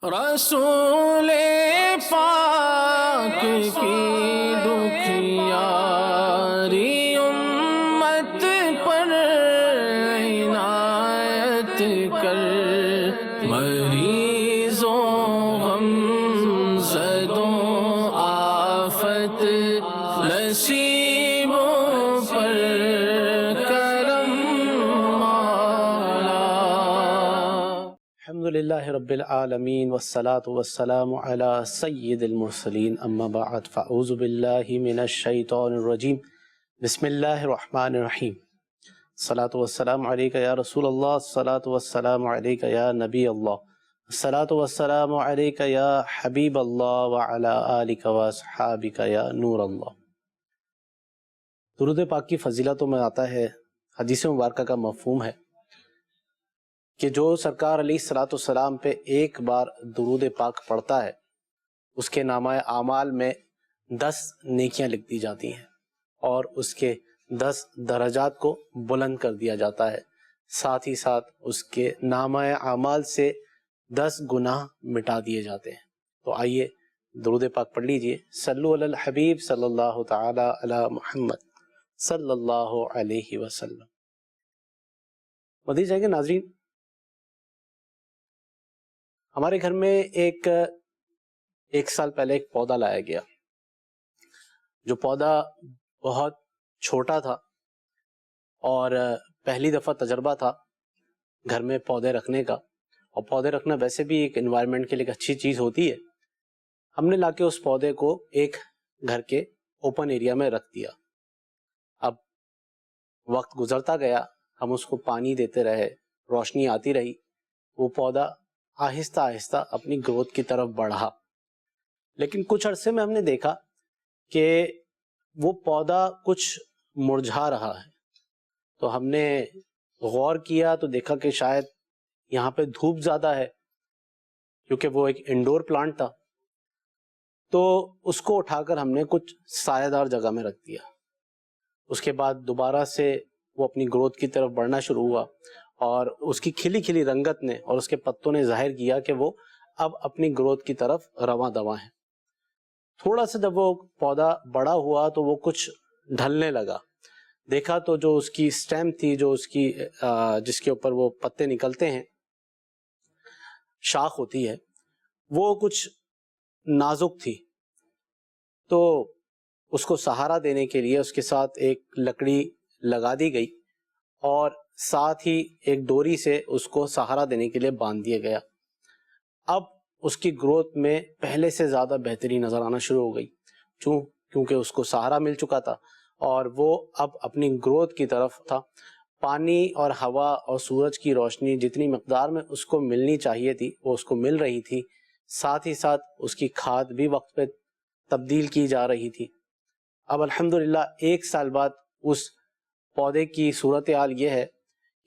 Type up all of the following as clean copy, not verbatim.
رسول پاک کی دکھیاری امت پر عنایت کر، مریضوں غم زدوں آفت نصیبوں پر کرم مولا۔ الحمدللہ رب العالمین والصلاة والسلام علی سید المرسلین، اما بعد فاعوذ باللہ من الشیطان الرجیم، بسم اللہ الرحمن الرحیم۔ الصلاة والسلام علیکہ یا رسول اللہ، الصلاة والسلام علیکہ یا نبی اللہ، الصلاة والسلام علیکہ یا حبیب اللہ وعلی آلک واصحابک یا نور اللہ۔ درود پاک کی فضیلتوں میں آتا ہے، حدیث مبارکہ کا مفہوم ہے کہ جو سرکار علیہ السلام پہ ایک بار درود پاک پڑھتا ہے اس کے نامہ اعمال میں 10 نیکیاں لکھ دی جاتی ہیں اور اس کے 10 درجات کو بلند کر دیا جاتا ہے، ساتھ ہی ساتھ اس کے نامہ اعمال سے 10 گناہ مٹا دیے جاتے ہیں۔ تو آئیے درود پاک پڑھ لیجئے، صلو علی الحبیب صلی اللہ تعالی علی محمد صلی اللہ علیہ وسلم۔ مدنی چینل کے ناظرین، ہمارے گھر میں ایک سال پہلے ایک پودا لایا گیا، جو پودا بہت چھوٹا تھا اور پہلی دفعہ تجربہ تھا گھر میں پودے رکھنے کا، اور پودے رکھنا ویسے بھی ایک انوائرمنٹ کے لیے ایک اچھی چیز ہوتی ہے۔ ہم نے لا کے اس پودے کو ایک گھر کے اوپن ایریا میں رکھ دیا۔ اب وقت گزرتا گیا، ہم اس کو پانی دیتے رہے، روشنی آتی رہی، وہ پودا آہستہ آہستہ اپنی گروتھ کی طرف بڑھا، لیکن کچھ عرصے میں ہم نے دیکھا کہ وہ پودا کچھ مرجھا رہا ہے۔ تو ہم نے غور کیا تو دیکھا کہ شاید یہاں پہ دھوپ زیادہ ہے، کیونکہ وہ ایک انڈور پلانٹ تھا۔ تو اس کو اٹھا کر ہم نے کچھ سایہ دار جگہ میں رکھ دیا۔ اس کے بعد دوبارہ سے وہ اپنی گروتھ کی طرف بڑھنا شروع ہوا، اور اس کی کھلی کھلی رنگت نے اور اس کے پتوں نے ظاہر کیا کہ وہ اب اپنی گروتھ کی طرف رواں دواں ہے۔ تھوڑا سا جب وہ پودا بڑا ہوا تو وہ کچھ ڈھلنے لگا، دیکھا تو جو اس کی سٹیم تھی، جو اس کی جس کے اوپر وہ پتے نکلتے ہیں، شاخ ہوتی ہے، وہ کچھ نازک تھی۔ تو اس کو سہارا دینے کے لیے اس کے ساتھ ایک لکڑی لگا دی گئی اور ساتھ ہی ایک ڈوری سے اس کو سہارا دینے کے لیے باندھ دیا گیا۔ اب اس کی گروتھ میں پہلے سے زیادہ بہتری نظر آنا شروع ہو گئی، کیونکہ اس کو سہارا مل چکا تھا اور وہ اب اپنی گروتھ کی طرف تھا۔ پانی اور ہوا اور سورج کی روشنی جتنی مقدار میں اس کو ملنی چاہیے تھی وہ اس کو مل رہی تھی، ساتھ ہی ساتھ اس کی کھاد بھی وقت پہ تبدیل کی جا رہی تھی۔ اب الحمدللہ 1 سال بعد اس پودے کی صورتحال یہ ہے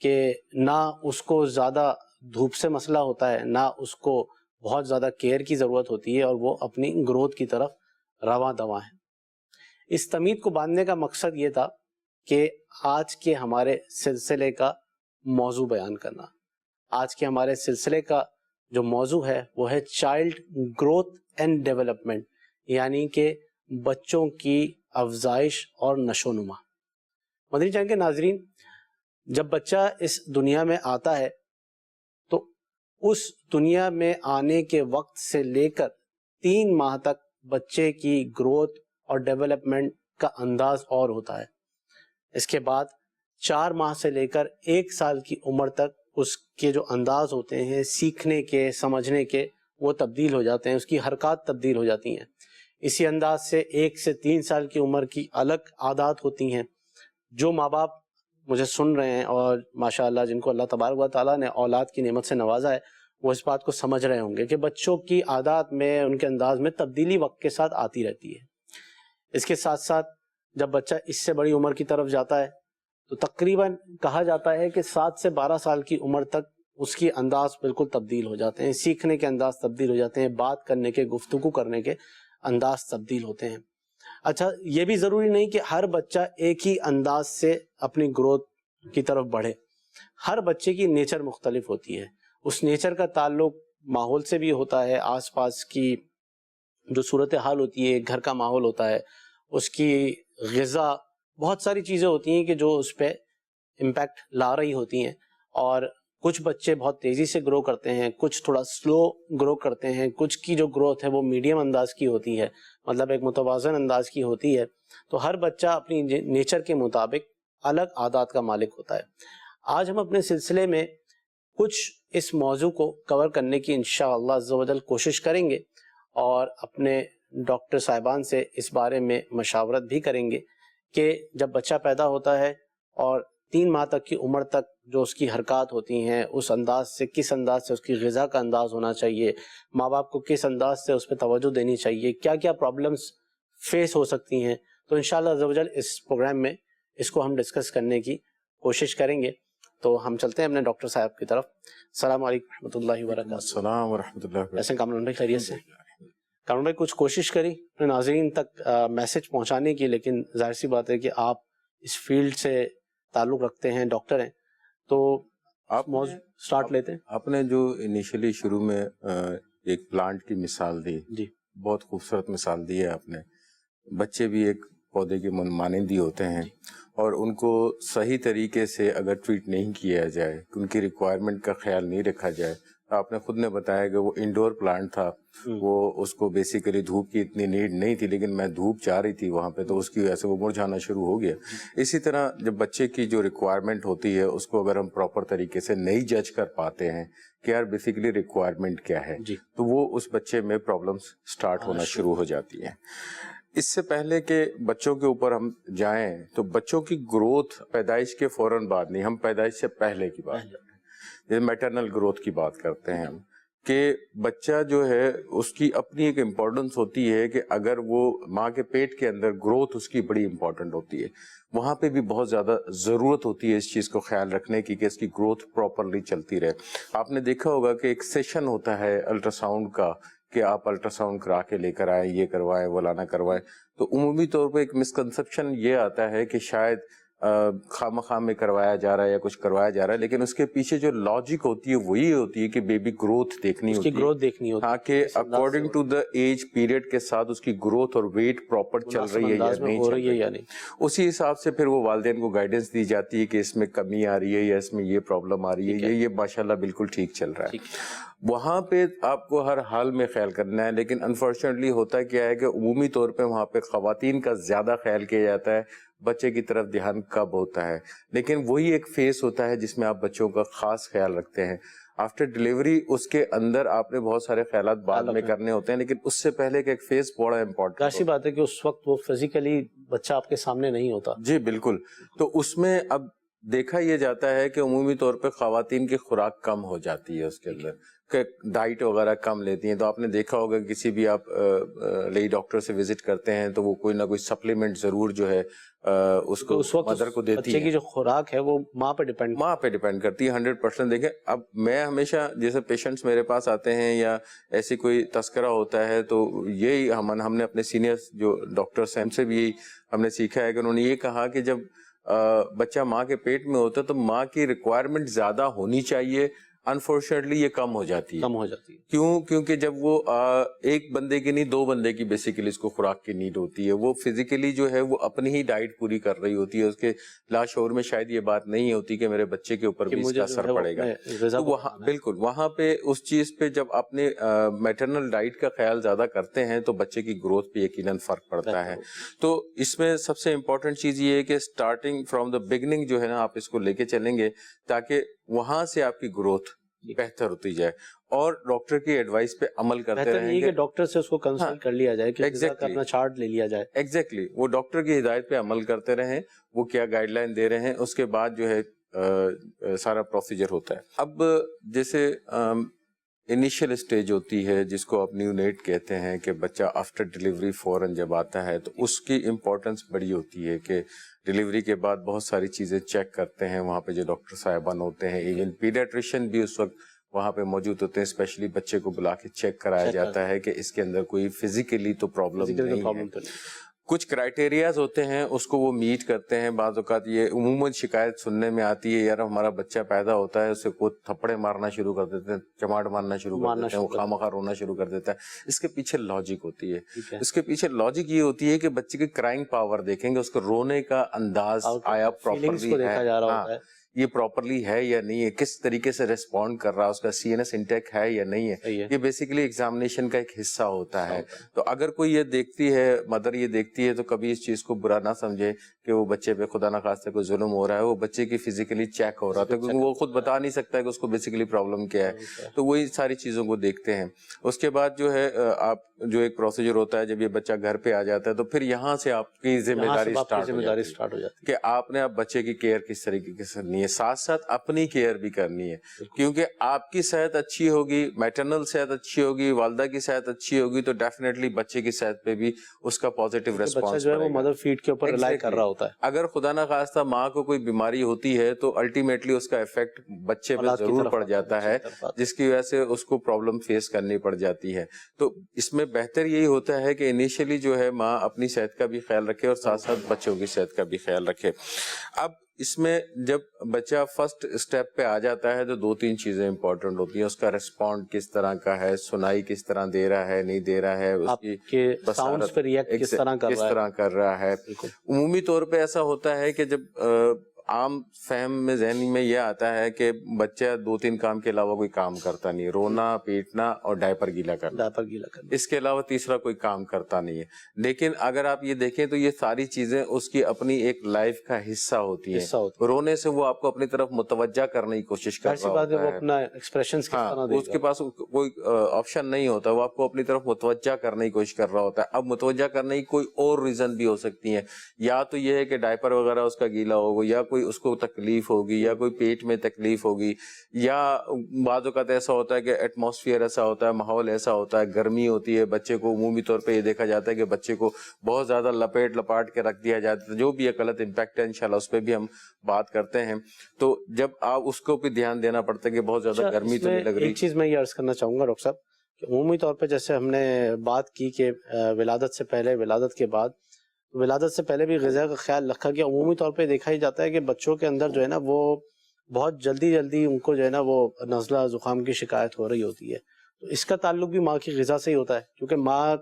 کہ نہ اس کو زیادہ دھوپ سے مسئلہ ہوتا ہے، نہ اس کو بہت زیادہ کیئر کی ضرورت ہوتی ہے، اور وہ اپنی گروتھ کی طرف رواں دواں ہے۔ اس تمید کو باندھنے کا مقصد یہ تھا کہ آج کے ہمارے سلسلے کا موضوع بیان کرنا۔ آج کے ہمارے سلسلے کا جو موضوع ہے وہ ہے چائلڈ گروتھ اینڈ ڈیولپمنٹ، یعنی کہ بچوں کی افزائش اور نشو و نما۔ مدنی چینل کے ناظرین، جب بچہ اس دنیا میں آتا ہے تو اس دنیا میں آنے کے وقت سے لے کر 3 ماہ تک بچے کی گروتھ اور ڈیولپمنٹ کا انداز اور ہوتا ہے۔ اس کے بعد 4 ماہ سے لے کر 1 سال کی عمر تک اس کے جو انداز ہوتے ہیں سیکھنے کے، سمجھنے کے، وہ تبدیل ہو جاتے ہیں، اس کی حرکات تبدیل ہو جاتی ہیں۔ اسی انداز سے 1 سے 3 سال کی عمر کی الگ عادات ہوتی ہیں۔ جو ماں باپ مجھے سن رہے ہیں اور ماشاءاللہ جن کو اللہ تبارک و تعالیٰ نے اولاد کی نعمت سے نوازا ہے، وہ اس بات کو سمجھ رہے ہوں گے کہ بچوں کی عادات میں، ان کے انداز میں تبدیلی وقت کے ساتھ آتی رہتی ہے۔ اس کے ساتھ ساتھ جب بچہ اس سے بڑی عمر کی طرف جاتا ہے تو تقریباً کہا جاتا ہے کہ 7 سے 12 سال کی عمر تک اس کی انداز بالکل تبدیل ہو جاتے ہیں، سیکھنے کے انداز تبدیل ہو جاتے ہیں، بات کرنے کے، گفتگو کرنے کے انداز تبدیل ہوتے ہیں۔ اچھا، یہ بھی ضروری نہیں کہ ہر بچہ ایک ہی انداز سے اپنی گروتھ کی طرف بڑھے۔ ہر بچے کی نیچر مختلف ہوتی ہے، اس نیچر کا تعلق ماحول سے بھی ہوتا ہے، آس پاس کی جو صورتحال ہوتی ہے، گھر کا ماحول ہوتا ہے، اس کی غذا، بہت ساری چیزیں ہوتی ہیں کہ جو اس پہ امپیکٹ لا رہی ہوتی ہیں. اور کچھ بچے بہت تیزی سے گرو کرتے ہیں، کچھ تھوڑا سلو گرو کرتے ہیں، کچھ کی جو گروتھ ہے وہ میڈیم انداز کی ہوتی ہے، مطلب ایک متوازن انداز کی ہوتی ہے. تو ہر بچہ اپنی نیچر کے مطابق الگ عادات کا مالک ہوتا ہے. آج ہم اپنے سلسلے میں کچھ اس موضوع کو کور کرنے کی انشاءاللہ عز و جل کوشش کریں گے، اور اپنے ڈاکٹر صاحبان سے اس بارے میں مشاورت بھی کریں گے کہ جب بچہ پیدا ہوتا ہے اور 3 ماہ تک کی عمر تک جو اس کی حرکات ہوتی ہیں، اس انداز سے، کس انداز سے اس کی غذا کا انداز ہونا چاہیے، ماں باپ کو کس انداز سے اس پہ توجہ دینی چاہیے، کیا کیا پرابلمز فیس ہو سکتی ہیں، تو انشاءاللہ عز و جل اس پروگرام میں اس کو ہم ڈسکس کرنے کی کوشش کریں گے. تو ہم چلتے ہیں اپنے ڈاکٹر صاحب کی طرف. السلام علیکم ورحمۃ اللہ وبرکاتہ. السلام ورحمۃ اللہ وبرکاتہ. ایسے کامران بھائی خیریت سے؟ کامران بھائی کچھ کوشش کری اپنے ناظرین تک میسج پہنچانے کی، لیکن ظاہر سی بات ہے کہ آپ اس فیلڈ سے تعلق رکھتے ہیں، ڈاکٹر ہیں، تو آپ موضوع سٹارٹ لیتے ہیں. آپ نے جو انیشلی شروع میں ایک پلانٹ کی مثال دی، جی بہت خوبصورت مثال دی ہے آپ نے. بچے بھی ایک پودے کے مانند ہی ہوتے ہیں، اور ان کو صحیح طریقے سے اگر ٹریٹ نہیں کیا جائے، ان کی ریکوائرمنٹ کا خیال نہیں رکھا جائے. آپ نے خود نے بتایا کہ وہ انڈور پلانٹ تھا، وہ اس کو بیسیکلی دھوپ کی اتنی نیڈ نہیں تھی، لیکن میں دھوپ چاہ رہی تھی وہاں پہ، تو اس کی وجہ سے وہ مرجھانا شروع ہو گیا. اسی طرح جب بچے کی جو ریکوائرمنٹ ہوتی ہے اس کو اگر ہم پراپر طریقے سے نہیں جج کر پاتے ہیں کہ یار بیسیکلی ریکوائرمنٹ کیا ہے، تو وہ اس بچے میں پرابلمس سٹارٹ ہونا شروع ہو جاتی ہیں. اس سے پہلے کہ بچوں کے اوپر ہم جائیں، تو بچوں کی گروتھ پیدائش کے فوراً بعد نہیں، ہم پیدائش سے پہلے کی بات کرتے ہیں، جیسے میٹرنل گروتھ کی بات کرتے ہیں ہم، کہ بچہ جو ہے اس کی اپنی ایک امپورٹنس ہوتی ہے کہ اگر وہ ماں کے پیٹ کے اندر گروتھ اس کی بڑی امپورٹنٹ ہوتی ہے، وہاں پہ بھی بہت زیادہ ضرورت ہوتی ہے اس چیز کو خیال رکھنے کی کہ اس کی گروتھ پراپرلی چلتی رہے. آپ نے دیکھا ہوگا کہ ایک سیشن ہوتا ہے الٹرا ساؤنڈ کا کہ آپ الٹرا ساؤنڈ کرا کے لے کر آئیں، یہ کروائیں، ولانا کروائیں. تو عمومی طور پہ ایک مسکنسپشن یہ آتا ہے کہ شاید خواہ میں کروایا جا رہا ہے یا کچھ کروایا جا رہا ہے، لیکن اس کے پیچھے جو لاجک ہوتی ہے وہ یہ ہوتی ہے کہ بیبی گروتھ دیکھنی ہوتی ہے، گروتھ دیکھنی ہوتی ہے، ہاں، کہ according to the age period کے ساتھ اس کی گروتھ اور ویٹ پراپر چل رہی ہے یا نہیں چل رہی ہے. اسی حساب سے پھر وہ والدین کو گائیڈنس دی جاتی ہے کہ اس میں کمی آ رہی ہے یا اس میں یہ پرابلم آ رہی ہے، یہ ماشاءاللہ بالکل ٹھیک چل رہا ہے. وہاں پہ آپ کو ہر حال میں خیال کرنا ہے، لیکن انفارچونیٹلی ہوتا کیا ہے کہ عمومی طور پہ وہاں پہ خواتین کا زیادہ خیال کیا جاتا ہے، بچے کی طرف دھیان کب ہوتا ہے. لیکن وہی ایک فیس ہوتا ہے جس میں آپ بچوں کا خاص خیال رکھتے ہیں. آفٹر ڈیلیوری اس کے اندر آپ نے بہت سارے خیالات بعد میں کرنے ہوتے ہیں، لیکن اس سے پہلے کا ایک فیس بڑا امپورٹنٹ ہے. ایسی بات ہے کہ اس وقت وہ فزیکلی بچہ آپ کے سامنے نہیں ہوتا. جی بالکل. تو اس میں اب دیکھا یہ جاتا ہے کہ عمومی طور پہ خواتین کی خوراک کم ہو جاتی ہے، اس کے اندر کہ ڈائٹ وغیرہ کم لیتی ہیں. تو آپ نے دیکھا ہوگا کسی بھی آپ لیڈی ڈاکٹر سے وزٹ کرتے ہیں تو وہ کوئی نہ کوئی سپلیمنٹ ضرور جو ہے اس کو مدر کو دیتی ہے. بچے کی جو خوراک ہے وہ ماں پہ ڈیپینڈ کرتی ہے 100%. دیکھیں اب میں ہمیشہ جیسے پیشنٹس میرے پاس آتے ہیں یا ایسی کوئی تذکرہ ہوتا ہے تو یہی ہم نے اپنے سینئر جو ڈاکٹرس ہیں ان سے بھی ہم نے سیکھا ہے کہ انہوں نے یہ کہا کہ جب بچہ ماں کے پیٹ میں ہوتا ہے تو ماں کی ریکوائرمنٹ زیادہ ہونی چاہیے، انفارچونیٹلی یہ کم ہو جاتی ہے. کیونکہ جب وہ ایک بندے کی نہیں 2 بندے کی بیسیکلی اس کو خوراک کی نیڈ ہوتی ہے. وہ فزیکلی جو ہے وہ اپنی ہی ڈائٹ پوری کر رہی ہوتی ہے، اس کے لاشعور میں شاید یہ بات نہیں ہوتی کہ میرے بچے کے اوپر بھی اس کا اثر پڑے گا. تو وہاں بالکل وہاں پہ اس چیز پہ جب اپنے میٹرنل ڈائٹ کا خیال زیادہ کرتے ہیں تو بچے کی گروتھ پہ یقیناً فرق پڑتا ہے. تو اس میں سب سے امپورٹنٹ چیز یہ ہے کہ اسٹارٹنگ فرام دا بگننگ جو ہے نا آپ اس کو لے کے چلیں گے تاکہ وہاں سے آپ کی گروتھ بہتر ہوتی جائے، اور ڈاکٹر کی ایڈوائس پہ عمل کرتے رہیں گے. ڈاکٹر سے اس کو کنسلٹ کر لیا جائے کہ اپنا چارٹ لے لیا جائے. ایگزیکٹلی وہ ڈاکٹر کی ہدایت پہ عمل کرتے رہیں، وہ کیا گائیڈ لائن دے رہے ہیں اس کے بعد جو ہے سارا پروسیجر ہوتا ہے. اب جیسے انیشیل اسٹیج ہوتی ہے جس کو آپ نیو نیٹ کہتے ہیں کہ بچہ آفٹر ڈیلیوری فوراً جب آتا ہے تو اس کی امپورٹنس بڑی ہوتی ہے کہ ڈیلیوری کے بعد بہت ساری چیزیں چیک کرتے ہیں وہاں پہ جو ڈاکٹر صاحبان ہوتے ہیں. ایون پیڈیاٹریشین بھی اس وقت وہاں پہ موجود ہوتے ہیں. اسپیشلی بچے کو بلا کے چیک کرایا جاتا ہے کہ اس کے اندر کوئی فزیکلی تو پرابلم نہیں ہے. کچھ کرائٹیریاز ہوتے ہیں اس کو وہ میٹ کرتے ہیں. بعض اوقات یہ عموماً شکایت سننے میں آتی ہے یار ہمارا بچہ پیدا ہوتا ہے اسے کوئی تھپڑے مارنا شروع کر دیتے ہیں, چماٹ مارنا شروع کر دیتے ہیں, وہ خواہ رونا شروع کر دیتا ہے. اس کے پیچھے لاجک ہوتی ہے, اس کے پیچھے لاجک یہ ہوتی ہے کہ بچے کی کرائنگ پاور دیکھیں گے, اس کو رونے کا انداز آیا پراپرلی ہے, یہ پراپرلی ہے یا نہیں ہے, کس طریقے سے ریسپونڈ کر رہا ہے, اس کا سی این ایس انٹیک ہے یا نہیں ہے. یہ بیسیکلی ایگزامینیشن کا ایک حصہ ہوتا ہے. تو اگر کوئی یہ دیکھتی ہے, مدر یہ دیکھتی ہے, تو کبھی اس چیز کو برا نہ سمجھے کہ وہ بچے پہ خدا نخواستہ کوئی ظلم ہو رہا ہے, وہ بچے کی فزیکلی چیک ہو رہا ہے, کیونکہ وہ خود بتا نہیں سکتا ہے کہ اس کو بیسیکلی پرابلم کیا ہے. تو وہی ساری چیزوں کو دیکھتے ہیں. اس کے بعد جو ہے آپ جو ایک پروسیجر ہوتا ہے, جب یہ بچہ گھر پہ آ جاتا ہے تو پھر یہاں سے آپ کی ذمہ داری اسٹارٹ ہو جاتی ہے کہ آپ نے اب بچے کی کیئر کس طریقے سے کرنی ہے, ساتھ ساتھ اپنی کیئر بھی کرنی ہے. کیونکہ آپ کی صحت اچھی ہوگی, میٹرنل صحت اچھی ہوگی, والدہ کی صحت اچھی ہوگی, تو ڈیفینیٹلی بچے کی صحت پہ بھی اس کا پازیٹیو ریسپانس جو ہے وہ مدر فیڈ کے اوپر ریلائی کر رہا ہوتا ہے. اگر خدا نخواستہ ماں کو کوئی بیماری ہوتی ہے تو الٹیمیٹلی اس کا افیکٹ بچے پہ ضرور پڑ جاتا ہے, جس کی وجہ سے اس کو پرابلم فیس کرنی پڑ جاتی ہے. تو اس میں بہتر یہی ہوتا ہے کہ انیشلی جو ہے ماں اپنی صحت کا بھی خیال رکھے اور ساتھ ساتھ بچوں کی صحت کا بھی خیال رکھے. اب اس میں جب بچہ فرسٹ اسٹیپ پہ آ جاتا ہے تو 2-3 چیزیں امپورٹنٹ ہوتی ہیں. اس کا ریسپونڈ کس طرح کا ہے, سنائی کس طرح دے رہا ہے, نہیں دے رہا ہے, اس کی ساؤنڈز پہ ریئیکٹ کس طرح کر رہا ہے. عمومی طور پہ ایسا ہوتا ہے کہ جب عام فہم میں ذہنی میں یہ آتا ہے کہ بچہ 2-3 کام کے علاوہ کوئی کام کرتا نہیں, رونا, پیٹنا اور ڈائپر گیلا کرنا, اس کے علاوہ تیسرا کوئی کام کرتا نہیں ہے. لیکن اگر آپ یہ دیکھیں تو یہ ساری چیزیں اس کی اپنی ایک لائف کا حصہ ہوتی ہیں. رونے سے وہ آپ کو اپنی طرف متوجہ کرنے کی کوشش کر رہا ہوتا ہے, اس کے پاس کوئی آپشن نہیں ہوتا, وہ آپ کو اپنی طرف متوجہ کرنے کی کوشش کر رہا ہوتا ہے. اب متوجہ کرنے کی کوئی اور ریزن بھی ہو سکتی ہیں, یا تو یہ ہے کہ ڈائپر وغیرہ اس کا گیلا ہوگا, یا کوئی اس کو تکلیف ہوگی, یا کوئی پیٹ میں تکلیف ہوگی, یا بعض اوقات ایسا ہوتا ہے کہ ایٹماسفیئر ایسا ہوتا ہے, ماحول ایسا ہوتا ہے, گرمی ہوتی ہے, بچے کو عمومی طور پہ یہ دیکھا جاتا ہے کہ بچے کو بہت زیادہ لپاٹ کے رکھ دیا جاتا ہے, جو بھی ایک غلط امپیکٹ ہے انشاءاللہ اس پہ بھی ہم بات کرتے ہیں. تو جب آپ اس کو بھی دھیان دینا پڑتا ہے کہ بہت زیادہ گرمی تو نہیں لگ رہی. ایک چیز میں یہ عرض کرنا چاہوں گا ڈاکٹر صاحب کہ عمومی طور پہ جیسے ہم نے بات کی کہ ولادت سے پہلے, ولادت کے بعد, ولادت سے پہلے بھی غذا کا خیال رکھا گیا. عمومی طور پہ دیکھا ہی جاتا ہے کہ بچوں کے اندر جو ہے نا وہ بہت جلدی ان کو جو ہے نا وہ نزلہ زکام کی شکایت ہو رہی ہوتی ہے. تو اس کا تعلق بھی ماں کی غذا سے ہی ہوتا ہے, کیونکہ ماں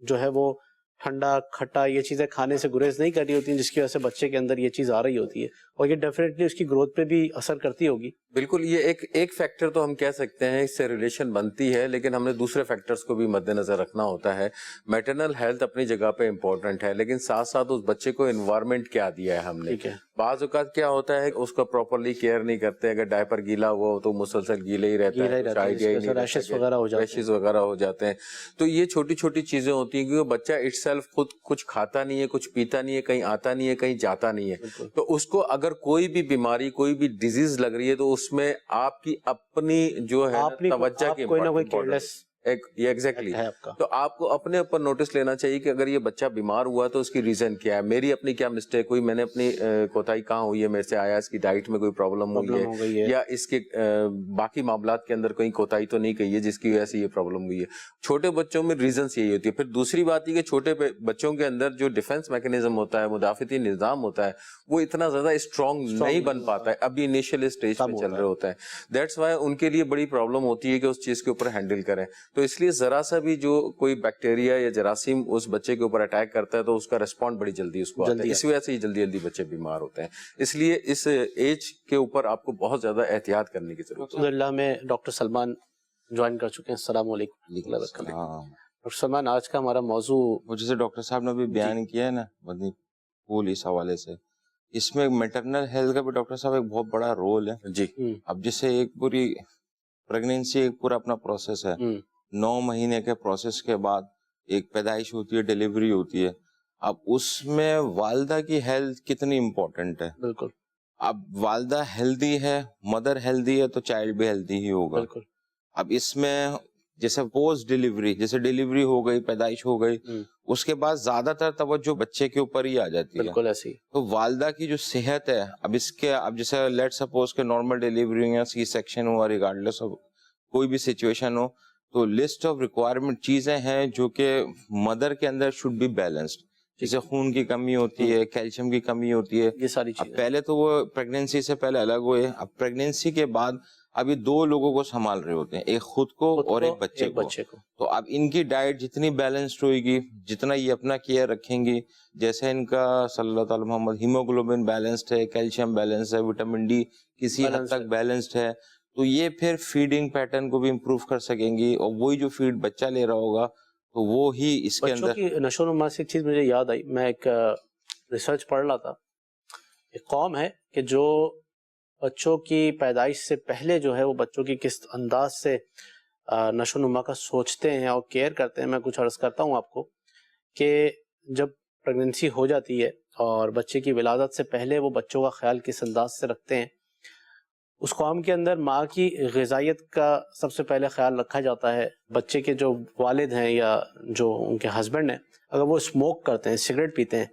جو ہے وہ ٹھنڈا, کھٹا یہ چیزیں کھانے سے گریز نہیں کر رہی ہوتی ہیں, جس کی وجہ سے بچے کے اندر یہ چیز آ رہی ہوتی ہے, اور یہ ڈیفینیٹلی اس کی گروتھ پہ بھی اثر کرتی ہوگی. بالکل, یہ ایک فیکٹر تو ہم کہہ سکتے ہیں, اس سے ریلیشن بنتی ہے, لیکن ہم نے دوسرے فیکٹرز کو بھی مد نظر رکھنا ہوتا ہے. میٹرنل ہیلتھ اپنی جگہ پہ امپورٹنٹ ہے, لیکن ساتھ ساتھ اس بچے کو انوائرمنٹ کیا دیا ہے ہم نے. بعض اوقات کیا ہوتا ہے کہ اس کا پراپرلی کیئر نہیں کرتے, اگر ڈائپر گیلا ہوا تو مسلسل گیلے ہی رہتا ہے, ریشز وغیرہ ہو جاتے ہیں. تو یہ چھوٹی چھوٹی چیزیں ہوتی ہیں کیونکہ بچہ اٹ سیلف خود کچھ کھاتا نہیں ہے, کچھ پیتا نہیں ہے, کہیں آتا نہیں ہے, کہیں جاتا نہیں ہے. تو اس کو اگر کوئی بھی بیماری, کوئی بھی ڈیزیز لگ رہی ہے تو اس میں آپ کی اپنی جو ہے توجہ کی ایگزیکٹلی, تو آپ کو اپنے اوپر نوٹس لینا چاہیے کہ اگر یہ بچہ بیمار ہوا تو اس کی ریزن کیا ہے, میری اپنی کیا مسٹیک ہوئی, میں نے اپنی کوتاہی کہاں ہوئی ہے, میرے سے آیا اس کی ڈائٹ میں کوئی پرابلم ہوئی ہے, یا اس کے باقی معاملات کے اندر کوئی کوتاہی تو نہیں کی ہے جس کی وجہ سے یہ پرابلم ہوئی ہے. چھوٹے بچوں میں ریزنس یہی ہوتی ہے. پھر دوسری بات یہ کہ چھوٹے بچوں کے اندر جو ڈیفینس میکینزم ہوتا ہے, مدافعتی نظام ہوتا ہے, وہ اتنا زیادہ اسٹرانگ نہیں بن پاتا ہے, ابھی انیشیل اسٹیج پہ چل رہے ہوتے ہیں. دیٹس وائی ان کے لیے بڑی پرابلم ہوتی ہے کہ اس چیز کے اوپر ہینڈل کریں. تو اس لیے ذرا سا بھی جو کوئی بیکٹیریا یا جراثیم اس بچے کے اوپر اٹیک کرتا ہے تو اس کا ریسپونڈ بڑی جلدی اس کو آتا ہے, اس وجہ سے جلدی بچے بیمار ہوتے ہیں. اس لیے اس ایج کے اوپر آپ کو بہت زیادہ احتیاط کرنے کی ضرورت ہے. الحمدللہ میں ڈاکٹر سلمان جوائن کر چکے ہیں. السلام علیکم. ڈاکٹر سلمان, آج کا ہمارا موضوع جیسے ڈاکٹر صاحب نے بھی بیان کیا ہے نا مدنی پھول, اس حوالے سے اس میں میٹرنل ہیلتھ کا بھی ڈاکٹر صاحب ایک بہت بڑا رول ہے. جی, اب جیسے ایک پوری پریگنینسی ایک پورا اپنا پروسیس ہے, 9 مہینے کے پروسیس کے بعد ایک پیدائش ہوتی ہے, ڈیلیوری ہوتی ہے. اب اس میں والدہ کی ہیلتھ کتنی امپورٹنٹ ہے. بالکل, اب والدہ ہیلدی ہے, مدر ہیلدی ہے, تو چائلڈ بھی ہیلدی ہی ہوگا. بالکل. اب اس میں جیسے پوسٹ ڈیلیوری, جیسے ڈیلیوری ہو گئی, پیدائش ہو گئی, اس کے بعد زیادہ تر توجہ بچے کے اوپر ہی آ جاتی ہے. بالکل ایسی. تو والدہ کی جو صحت ہے, اب جیسے لیٹ سپوز کہ نارمل ڈیلیوری یا سی سیکشن ہوا, ریگارڈلیس آف کوئی بھی سچویشن ہو, تو لسٹ آف ریکوائرمنٹ چیزیں ہیں جو کہ مدر کے اندر شوڈ بی بیلنسڈ. جیسے خون کی کمی ہوتی ہے, کیلشیم کی کمی ہوتی ہے. یہ ساری اب چیزیں پہلے تو وہ پریگنینسی سے پہلے الگ ہوئے, اب پریگنینسی کے بعد ابھی 2 لوگوں کو سنبھال رہے ہوتے ہیں, ایک خود کو اور ایک بچے کو. تو اب ان کی ڈائٹ جتنی بیلنسڈ ہوئے گی, جتنا یہ اپنا کیئر رکھیں گی, جیسے ان کا صلی اللہ تعالی محمد ہیموگلوبن بیلنسڈ ہے, کیلشیم بیلنس ہے, وٹامن ڈی کسی حد تک بیلنسڈ ہے, تو یہ پھر فیڈنگ پیٹرن کو بھی امپروو کر سکیں گی, اور وہی جو فیڈ بچہ لے رہا ہوگا تو وہ ہی اس کے اندر. بچوں کی نشو و نما سے ایک چیز مجھے یاد آئی, میں ایک ریسرچ پڑھ رہا تھا. ایک قوم ہے کہ جو بچوں کی پیدائش سے پہلے جو ہے وہ بچوں کی کس انداز سے نشو و نما کا سوچتے ہیں اور کیئر کرتے ہیں. میں کچھ عرض کرتا ہوں آپ کو کہ جب پریگننسی ہو جاتی ہے اور بچے کی ولادت سے پہلے وہ بچوں کا خیال کس انداز سے رکھتے ہیں. اس قوم کے اندر ماں کی غذائیت کا سب سے پہلے خیال رکھا جاتا ہے. بچے کے جو والد ہیں یا جو ان کے ہسبینڈ ہیں, اگر وہ اسموک کرتے ہیں, سگریٹ پیتے ہیں,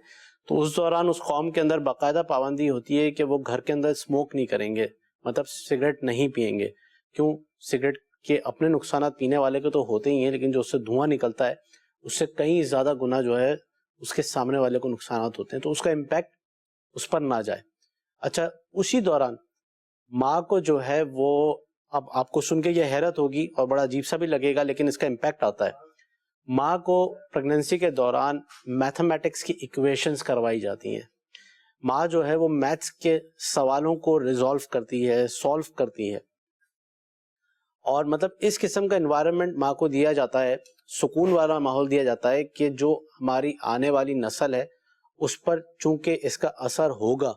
تو اس دوران اس قوم کے اندر باقاعدہ پابندی ہوتی ہے کہ وہ گھر کے اندر اسموک نہیں کریں گے, مطلب سگریٹ نہیں پئیں گے. کیوں؟ سگریٹ کے اپنے نقصانات پینے والے کے تو ہوتے ہی ہیں, لیکن جو اس سے دھواں نکلتا ہے اس سے کئی زیادہ گنا جو ہے اس کے سامنے والے کو نقصانات ہوتے ہیں, تو اس کا امپیکٹ اس پر نہ جائے. اچھا, اسی دوران ماں کو جو ہے وہ, اب آپ کو سن کے یہ حیرت ہوگی اور بڑا عجیب سا بھی لگے گا, لیکن اس کا امپیکٹ آتا ہے. ماں کو پریگننسی کے دوران میتھمیٹکس کی ایکویشنز کروائی جاتی ہیں. ماں جو ہے وہ میتھس کے سوالوں کو ریزالو کرتی ہے, سولو کرتی ہے, اور مطلب اس قسم کا انوائرمنٹ ماں کو دیا جاتا ہے, سکون والا ماحول دیا جاتا ہے کہ جو ہماری آنے والی نسل ہے اس پر چونکہ اس کا اثر ہوگا,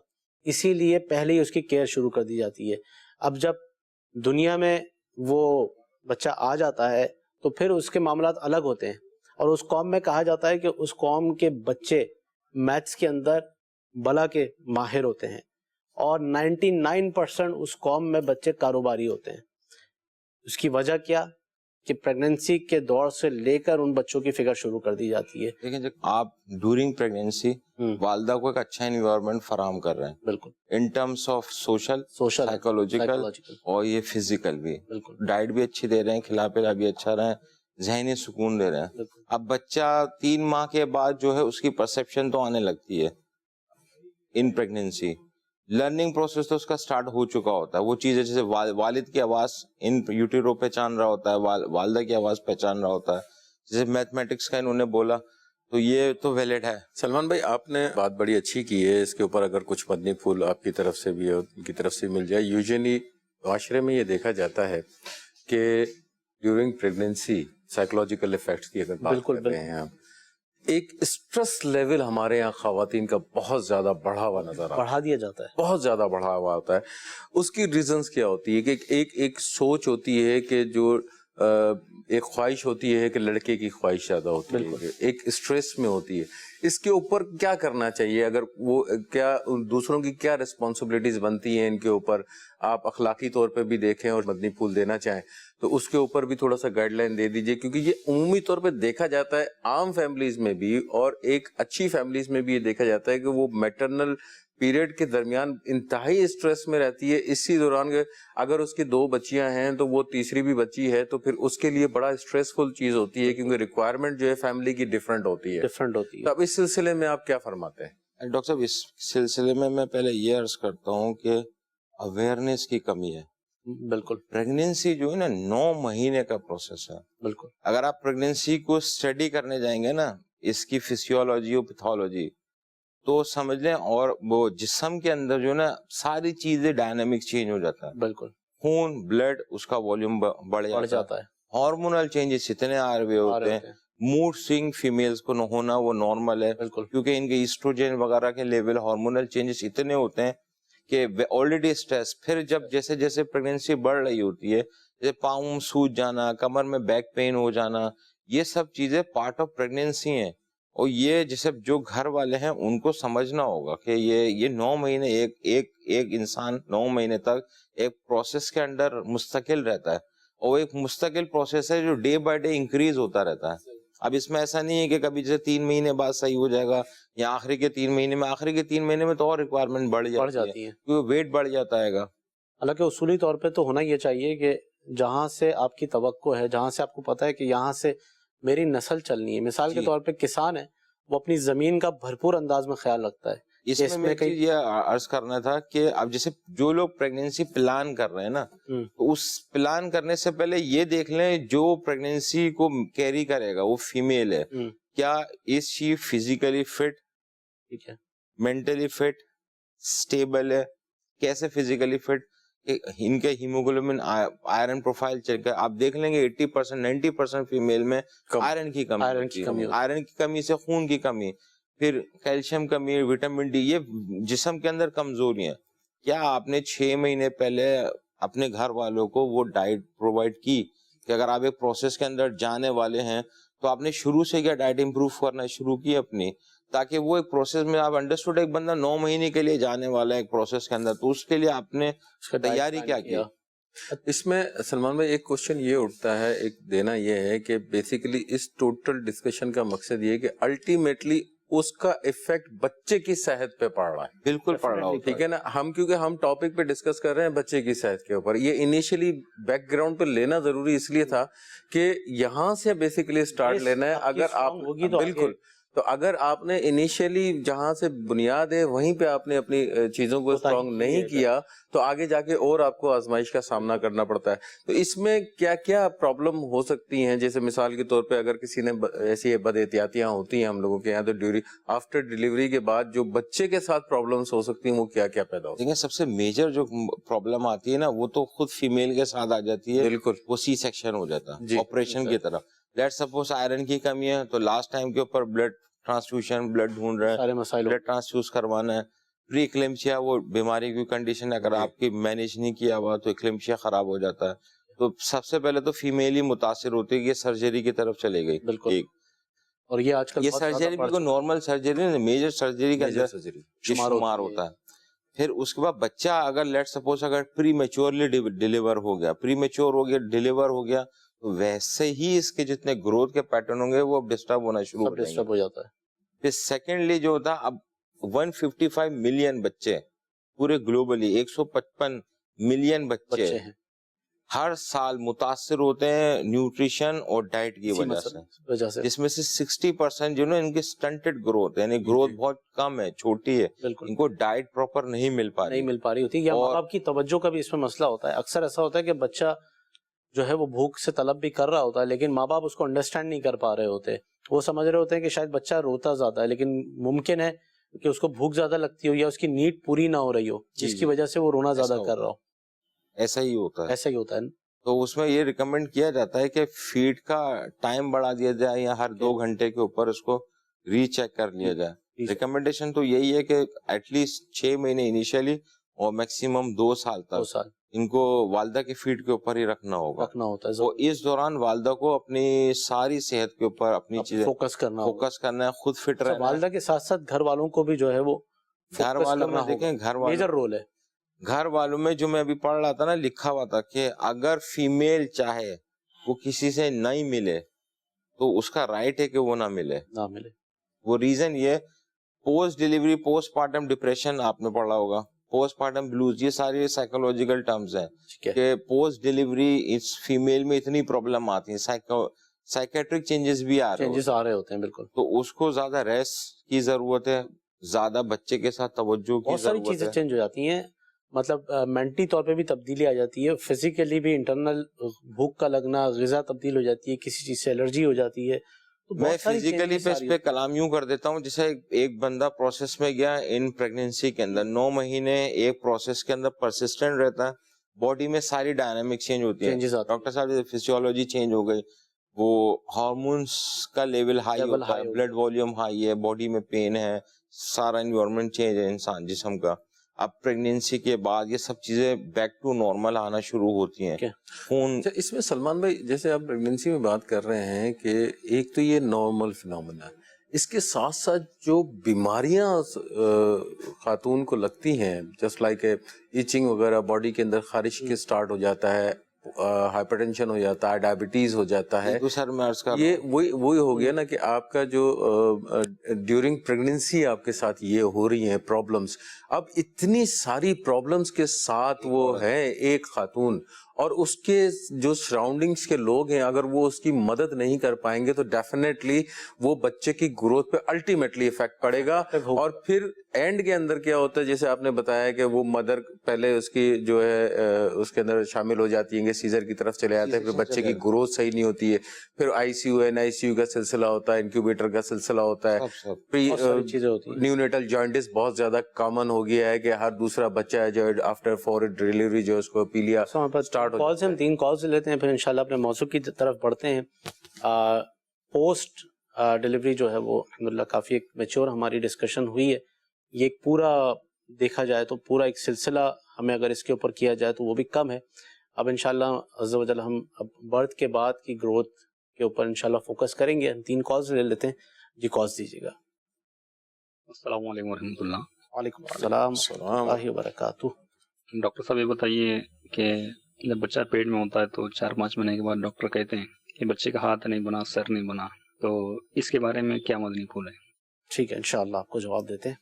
اسی لیے پہلے ہی اس کی کیئر شروع کر دی جاتی ہے. اب جب دنیا میں وہ بچہ آ جاتا ہے تو پھر اس کے معاملات الگ ہوتے ہیں, اور اس قوم میں کہا جاتا ہے کہ اس قوم کے بچے میتھس کے اندر بلا کے ماہر ہوتے ہیں, اور 99% اس قوم میں بچے کاروباری ہوتے ہیں. اس کی وجہ کیا کہ پریگننسی کے دور سے لے کر ان بچوں کی فکر شروع کر دی جاتی ہے. لیکن جب آپ ڈیورنگ پریگننسی والدہ کو ایک اچھا انوائرمنٹ فراہم کر رہے ہیں, بالکل, in terms of social, psychological اور یہ فزیکل بھی, ڈائٹ بھی اچھی دے رہے ہیں, کھلا پلا بھی اچھا رہے ہیں, ذہنی سکون دے رہے ہیں. اب بچہ 3 ماہ کے بعد جو ہے اس کی پرسیپشن تو آنے لگتی ہے ان پریگننسی. لرننگ پروسیس تو اس کا سٹارٹ ہو چکا ہوتا ہے. وہ چیزیں جیسے والد کی آواز ان یوٹیرو پہچان رہا ہوتا ہے, والدہ کی آواز پہچان رہا ہوتا ہے, جیسے میتھمیٹکس کا انہوں نے بولا, تو یہ تو ویلڈ ہے. سلمان بھائی, آپ نے بات بڑی اچھی کی ہے. اس کے اوپر اگر کچھ مدنی پھول آپ کی طرف سے بھی ان کی طرف سے مل جائے. یوزلی معاشرے میں یہ دیکھا جاتا ہے کہ ڈیورنگ پریگننسی سائیکولوجیکل افیکٹس کی اگر بات کرتے ہیں آپ, ایک اسٹریس لیول ہمارے یہاں خواتین کا بہت زیادہ بڑھا ہوا نظر آتا ہے, بڑھا دیا جاتا ہے, بہت زیادہ بڑھا ہوا ہوتا ہے. اس کی ریزنز کیا ہوتی ہے؟ کہ ایک سوچ ہوتی ہے کہ جو ایک خواہش ہوتی ہے کہ لڑکے کی خواہش زیادہ ہوتی ہے, ایک اسٹریس میں ہوتی ہے. اس کے اوپر کیا کرنا چاہیے؟ اگر وہ کیا دوسروں کی کیا ریسپانسبلٹیز بنتی ہیں ان کے اوپر, آپ اخلاقی طور پہ بھی دیکھیں اور مدنی پھول دینا چاہیں تو اس کے اوپر بھی تھوڑا سا گائیڈ لائن دے دیجئے, کیونکہ یہ عمومی طور پہ دیکھا جاتا ہے عام فیملیز میں بھی اور ایک اچھی فیملیز میں بھی یہ دیکھا جاتا ہے کہ وہ میٹرنل پیریڈ کے درمیان انتہائی اسٹریس میں رہتی ہے. اسی دوران اگر اس کی 2 بچیاں ہیں تو وہ تیسری بھی بچی ہے تو پھر اس کے لیے بڑا اسٹریسفل چیز ہوتی ہے, کیونکہ ریکوائرمنٹ جو ہے فیملی کی ڈیفرنٹ ہوتی ہے. تو اب اس سلسلے میں آپ کیا فرماتے ہیں؟ ڈاکٹر صاحب, اس سلسلے میں پہلے یہ عرض کرتا ہوں کہ اویئرنیس کی کمی ہے. بالکل, پریگننسی جو ہے نا 9 مہینے کا پروسیس ہے. بالکل, اگر آپ پریگننسی کو اسٹڈی کرنے جائیں گے نا, اس کی فزیولوجی اور پیتھولوجی, تو سمجھ لیں, اور وہ جسم کے اندر جو ہے نا ساری چیزیں ڈائنامک چینج ہو جاتا ہے. بالکل, خون, بلڈ, اس کا والیوم بڑھ جاتا ہے. ہارمونل چینجز اتنے آ رہے ہوتے ہیں. موڈ سوئنگ فیمیلز کو ہونا وہ نارمل ہے, کیونکہ ان کے ایسٹروجن وغیرہ کے لیول, ہارمونل چینجز اتنے ہوتے ہیں کہ آلریڈی اسٹریس. پھر جب جیسے جیسے پریگننسی بڑھ رہی ہوتی ہے, جیسے پاؤں سوج جانا, کمر میں بیک پین ہو جانا, یہ سب چیزیں پارٹ آف پریگننسی ہیں. اور یہ جیسے جو گھر والے ہیں ان کو سمجھنا ہوگا کہ یہ 9 مہینے ایک انسان 9 مہینے تک ایک پروسیس کے اندر مستقل رہتا ہے, اور ایک مستقل پروسیس ہے جو ڈے بائی ڈے انکریز ہوتا رہتا ہے. اب اس میں ایسا نہیں ہے کہ کبھی جیسے 3 مہینے بعد صحیح ہو جائے گا, یا آخری کے 3 مہینے میں تو اور ریکوائرمنٹ بڑھ جاتی ہے, کیونکہ ویٹ بڑھ جاتا ہے گا. حالانکہ اصولی طور پہ تو ہونا یہ چاہیے کہ جہاں سے آپ کی توقع ہے, جہاں سے آپ کو پتا ہے کہ یہاں سے میری نسل چلنی ہے. مثال کے طور پہ کسان ہے, وہ اپنی زمین کا بھرپور انداز میں خیال رکھتا ہے. اس میں چیز یہ عرض کرنا تھا کہ اب جیسے جو لوگ پریگنینسی پلان کر رہے ہیں نا، تو اس پلان کرنے سے پہلے یہ دیکھ لیں جو پریگنینسی کو کیری کرے گا وہ فیمیل ہے، کیا از شی فزیکلی فٹ، ٹھیک ہے، مینٹلی فٹ، اسٹیبل ہے، کیسے فزیکلی فٹ، ان کے ہیموگلوبن آئرن پروفائل چیک کر آپ دیکھ لیں گے 80% 90% فیمیل میں آئرن کی کمی، آئرن کی کمی سے خون کی کمی، پھر کیلشیم کمی، وٹامن ڈی، یہ جسم کے اندر کمزوریاں. کیا آپ نے 6 مہینے پہلے اپنے گھر والوں کو وہ ڈائٹ پرووائڈ کی کہ اگر آپ ایک پروسیس کے اندر جانے والے ہیں تو آپ نے شروع سے کیا ڈائٹ امپروو کرنا شروع کی اپنی، تاکہ وہ ایک پروسیس میں آپ انڈرسٹوڈ ایک بندہ 9 مہینے کے لیے جانے والا ہے ایک پروسیس کے اندر، تو اس کے لیے آپ نے تیاری کیا کیا. اس میں سلمان بھائی ایک کوشچن یہ اٹھتا ہے، ایک دینا یہ ہے کہ بیسیکلی اس ٹوٹل ڈسکشن کا مقصد یہ ہے کہ الٹیمیٹلی اس کا ایفیکٹ بچے کی صحت پہ پڑ رہا ہے. بالکل پڑ رہا ہے، ٹھیک ہے نا. کیونکہ ہم ٹاپک پہ ڈسکس کر رہے ہیں بچے کی صحت کے اوپر، یہ انیشلی بیک گراؤنڈ پہ لینا ضروری اس لیے تھا کہ یہاں سے بیسیکلی سٹارٹ لینا ہے. اگر آپ بالکل تو اگر آپ نے انیشیلی جہاں سے بنیاد ہے وہیں پہ آپ نے اپنی چیزوں کو اسٹرانگ نہیں کیا تو آگے جا کے اور آپ کو آزمائش کا سامنا کرنا پڑتا ہے. تو اس میں کیا کیا پرابلم ہو سکتی ہیں؟ جیسے مثال کے طور پہ اگر کسی نے ایسی بد احتیاطیاں ہوتی ہیں ہم لوگوں کے یہاں، تو آفٹر ڈیلیوری کے بعد جو بچے کے ساتھ پرابلمس ہو سکتی ہیں وہ کیا کیا پیدا ہوتی ہیں؟ سب سے میجر جو پرابلم آتی ہے نا وہ تو خود فیمیل کے ساتھ آ جاتی ہے. بالکل، وہ سی سیکشن ہو جاتا ہے آپریشن کی طرف. لیٹ سپوز آئرن کی کمی ہے تو لاسٹ ٹائم کے اوپر بلڈ ٹرانسفیوژن، بلڈ ڈھونڈ رہے ہیں، بلڈ ٹرانسفیوز کروانا ہے. پری ایکلیمپشیا وہ بیماری کی کنڈیشن اگر آپ کی مینیج نہیں کیا ہوا تو ایکلیمپشیا خراب ہو جاتا ہے. تو سب سے پہلے تو فیمیل ہی متاثر ہوتی ہے کہ یہ سرجری کی طرف چلے گئی. بالکل، اور یہ آج کل یہ سرجری بھی نارمل سرجری نہیں، میجر سرجری کا شمار ہوتا ہے. پھر اس کے بعد بچہ اگر لیٹ سپوز اگر پری میچورلی ڈیلیور ہو گیا، پری میچور ہو گیا، ڈیلیور ہو گیا، تو ویسے ہی اس کے جتنے گروتھ کے پیٹرن ہوں گے وہ ڈسٹرب ہونا شروع ہو جاتا ہے. پھر سیکنڈلی جو ہوتا اب 155 ملین بچے پورے گلوبلی 155 ملین بچے ہر سال متاثر ہوتے ہیں نیوٹریشن اور ڈائٹ کی وجہ سے، جس میں سے 60% جو نا ان کی سٹنٹڈ گروتھ، یعنی گروتھ بہت کم ہے، چھوٹی ہے، ان کو ڈائٹ پراپر نہیں مل پا رہی ہوتی. یا ماں باپ کی توجہ کا بھی اس میں مسئلہ ہوتا ہے. اکثر ایسا ہوتا ہے کہ بچہ جو ہے وہ بھوک سے طلب بھی کر رہا ہوتا ہے لیکن ماں باپ اس کو انڈرسٹینڈ نہیں کر پا رہے ہوتے. وہ سمجھ رہے ہوتے ہیں کہ شاید بچہ روتا زیادہ ہے، لیکن ممکن ہے کہ اس کو بھوک زیادہ لگتی ہو یا اس کی نیڈ پوری نہ ہو رہی ہو جس کی وجہ سے وہ رونا زیادہ کر رہا ہو. ایسا ہی ہوتا ہے. تو اس میں یہ ریکمینڈ کیا جاتا ہے کہ فیڈ کا ٹائم بڑھا دیا جائے یا ہر 2 گھنٹے کے اوپر اس کو ری چیک کر لیا جائے. ریکمینڈیشن تو یہی ہے کہ ایٹ لیسٹ 6 مہینے انیشیلی اور میکسیمم 2 سال تک ان کو والدہ کی فیڈ کے اوپر ہی رکھنا ہوتا ہے. تو اس دوران والدہ کو اپنی ساری صحت کے اوپر اپنی چیزیں فوکس کرنا ہے، خود فٹ رہنا ہے. والدہ کے ساتھ ساتھ گھر والوں کو بھی جو ہے وہ گھر والوں میں دیکھیں، میجر رول ہے. گھر والوں میں جو میں ابھی پڑھ رہا تھا نا، لکھا ہوا تھا کہ اگر فیمیل چاہے وہ کسی سے نہیں ملے تو اس کا رائٹ ہے کہ وہ نہ ملے. وہ ریزن یہ post delivery post partum depression آپ نے پڑھا ہوگا، پوسٹ پارٹم بلوز، یہ ساری سائیکولوجیکل ٹرمز ہیں کہ پوسٹ ڈیلیوری اس فیمیل میں اتنی پرابلم آتی ہیں، سائیکیٹرک چینجز بھی آ رہے ہوتے ہیں. بالکل، تو اس کو زیادہ ریسٹ کی ضرورت ہے، زیادہ بچے کے ساتھ توجہ کی ضرورت ہے. بہت ساری چیزیں چینج ہو جاتی ہیں، مطلب مینٹلی طور پہ بھی تبدیلی آ جاتی ہے، فزیکلی بھی انٹرنل بھوک کا لگنا، غذا تبدیل ہو جاتی ہے، کسی چیز سے الرجی ہو جاتی ہے. میں فزیکلی پہ اس پہ کلام یوں کر دیتا ہوں، جیسے ایک بندہ پروسیس میں گیا ان پریگنینسی کے اندر 9 مہینے ایک پروسیس کے اندر پرسسٹنٹ رہتا ہے، باڈی میں ساری ڈائنامک چینج ہوتی ہے. ڈاکٹر صاحب فزیولوجی چینج ہو گئی، وہ ہارمونس کا لیول ہائی ہوتا ہے، بلڈ والیوم ہائی ہے، باڈی میں پین ہے، سارا انوائرمنٹ چینج ہے انسان جسم کا. اب پریگنینسی کے بعد یہ سب چیزیں بیک ٹو نارمل آنا شروع ہوتی ہیں. خون اس میں سلمان بھائی جیسے آپ پریگنینسی میں بات کر رہے ہیں کہ ایک تو یہ نارمل فینومینا ہے، اس کے ساتھ ساتھ جو بیماریاں خاتون کو لگتی ہیں جسٹ لائک ایچنگ وغیرہ، باڈی کے اندر خارش کے سٹارٹ ہو جاتا ہے، ہائپر ٹینشن ہو جاتا ہے، ڈائبٹیز ہو جاتا ہے، یہ وہی ہو گیا نا کہ آپ کا جو ڈیورنگ پریگنینسی آپ کے ساتھ یہ ہو رہی ہیں پرابلمس. اب اتنی ساری پرابلمس کے ساتھ وہ ہے ایک خاتون اور اس کے جو سراؤنڈنگس کے لوگ ہیں اگر وہ اس کی مدد نہیں کر پائیں گے تو ڈیفینیٹلی وہ بچے کی گروتھ پہ الٹیمیٹلی افیکٹ پڑے گا. اور پھر اینڈ کے اندر کیا ہوتا ہے جیسے آپ نے بتایا کہ وہ مدر پہلے اس کی جو ہے اس کے اندر شامل ہو جاتی ہیں, سیزر کی طرف چلے جاتے ہیں, پھر بچے کی گروتھ صحیح نہیں ہوتی ہے, پھر I C U N I C U کا سلسلہ ہوتا ہے, انکیوبیٹر کا سلسلہ ہوتا ہے, نیونیٹل جوائنٹس بہت زیادہ کامن ہو گیا ہے کہ ہر دوسرا بچہ ہے جو آفٹر فور ڈیلیوری جو اس کو پیلیا اسٹارٹ ہو جاتا ہے. ہم 3 کالز لیتے ہیں پھر انشاءاللہ اپنے موضوع کی طرف بڑھتے ہیں. پوسٹ ڈیلیوری جو ہے وہ الحمدللہ کافی ایک میچور ہماری ڈسکشن ہوئی ہے. یہ ایک پورا دیکھا جائے تو پورا ایک سلسلہ ہمیں اگر اس کے اوپر کیا جائے تو وہ بھی کم ہے. اب انشاءاللہ عز و جل ہم اب برتھ کے بعد کی گروتھ کے اوپر انشاءاللہ فوکس کریں گے. ہم 3 کالز لے لیتے ہیں. جی کالز دیجیے گا. السلام علیکم ورحمۃ اللہ. وعلیکم السلام ورحمۃ اللہ وبرکاتہ. ڈاکٹر صاحب یہ بتائیے کہ جب بچہ پیٹ میں ہوتا ہے تو 4-5 مہینے کے بعد ڈاکٹر کہتے ہیں کہ بچے کا ہاتھ نہیں بنا, سر نہیں بنا, تو اس کے بارے میں کیا مدنی پھول ہے؟ ٹھیک ہے انشاءاللہ آپ کو جواب دیتے ہیں.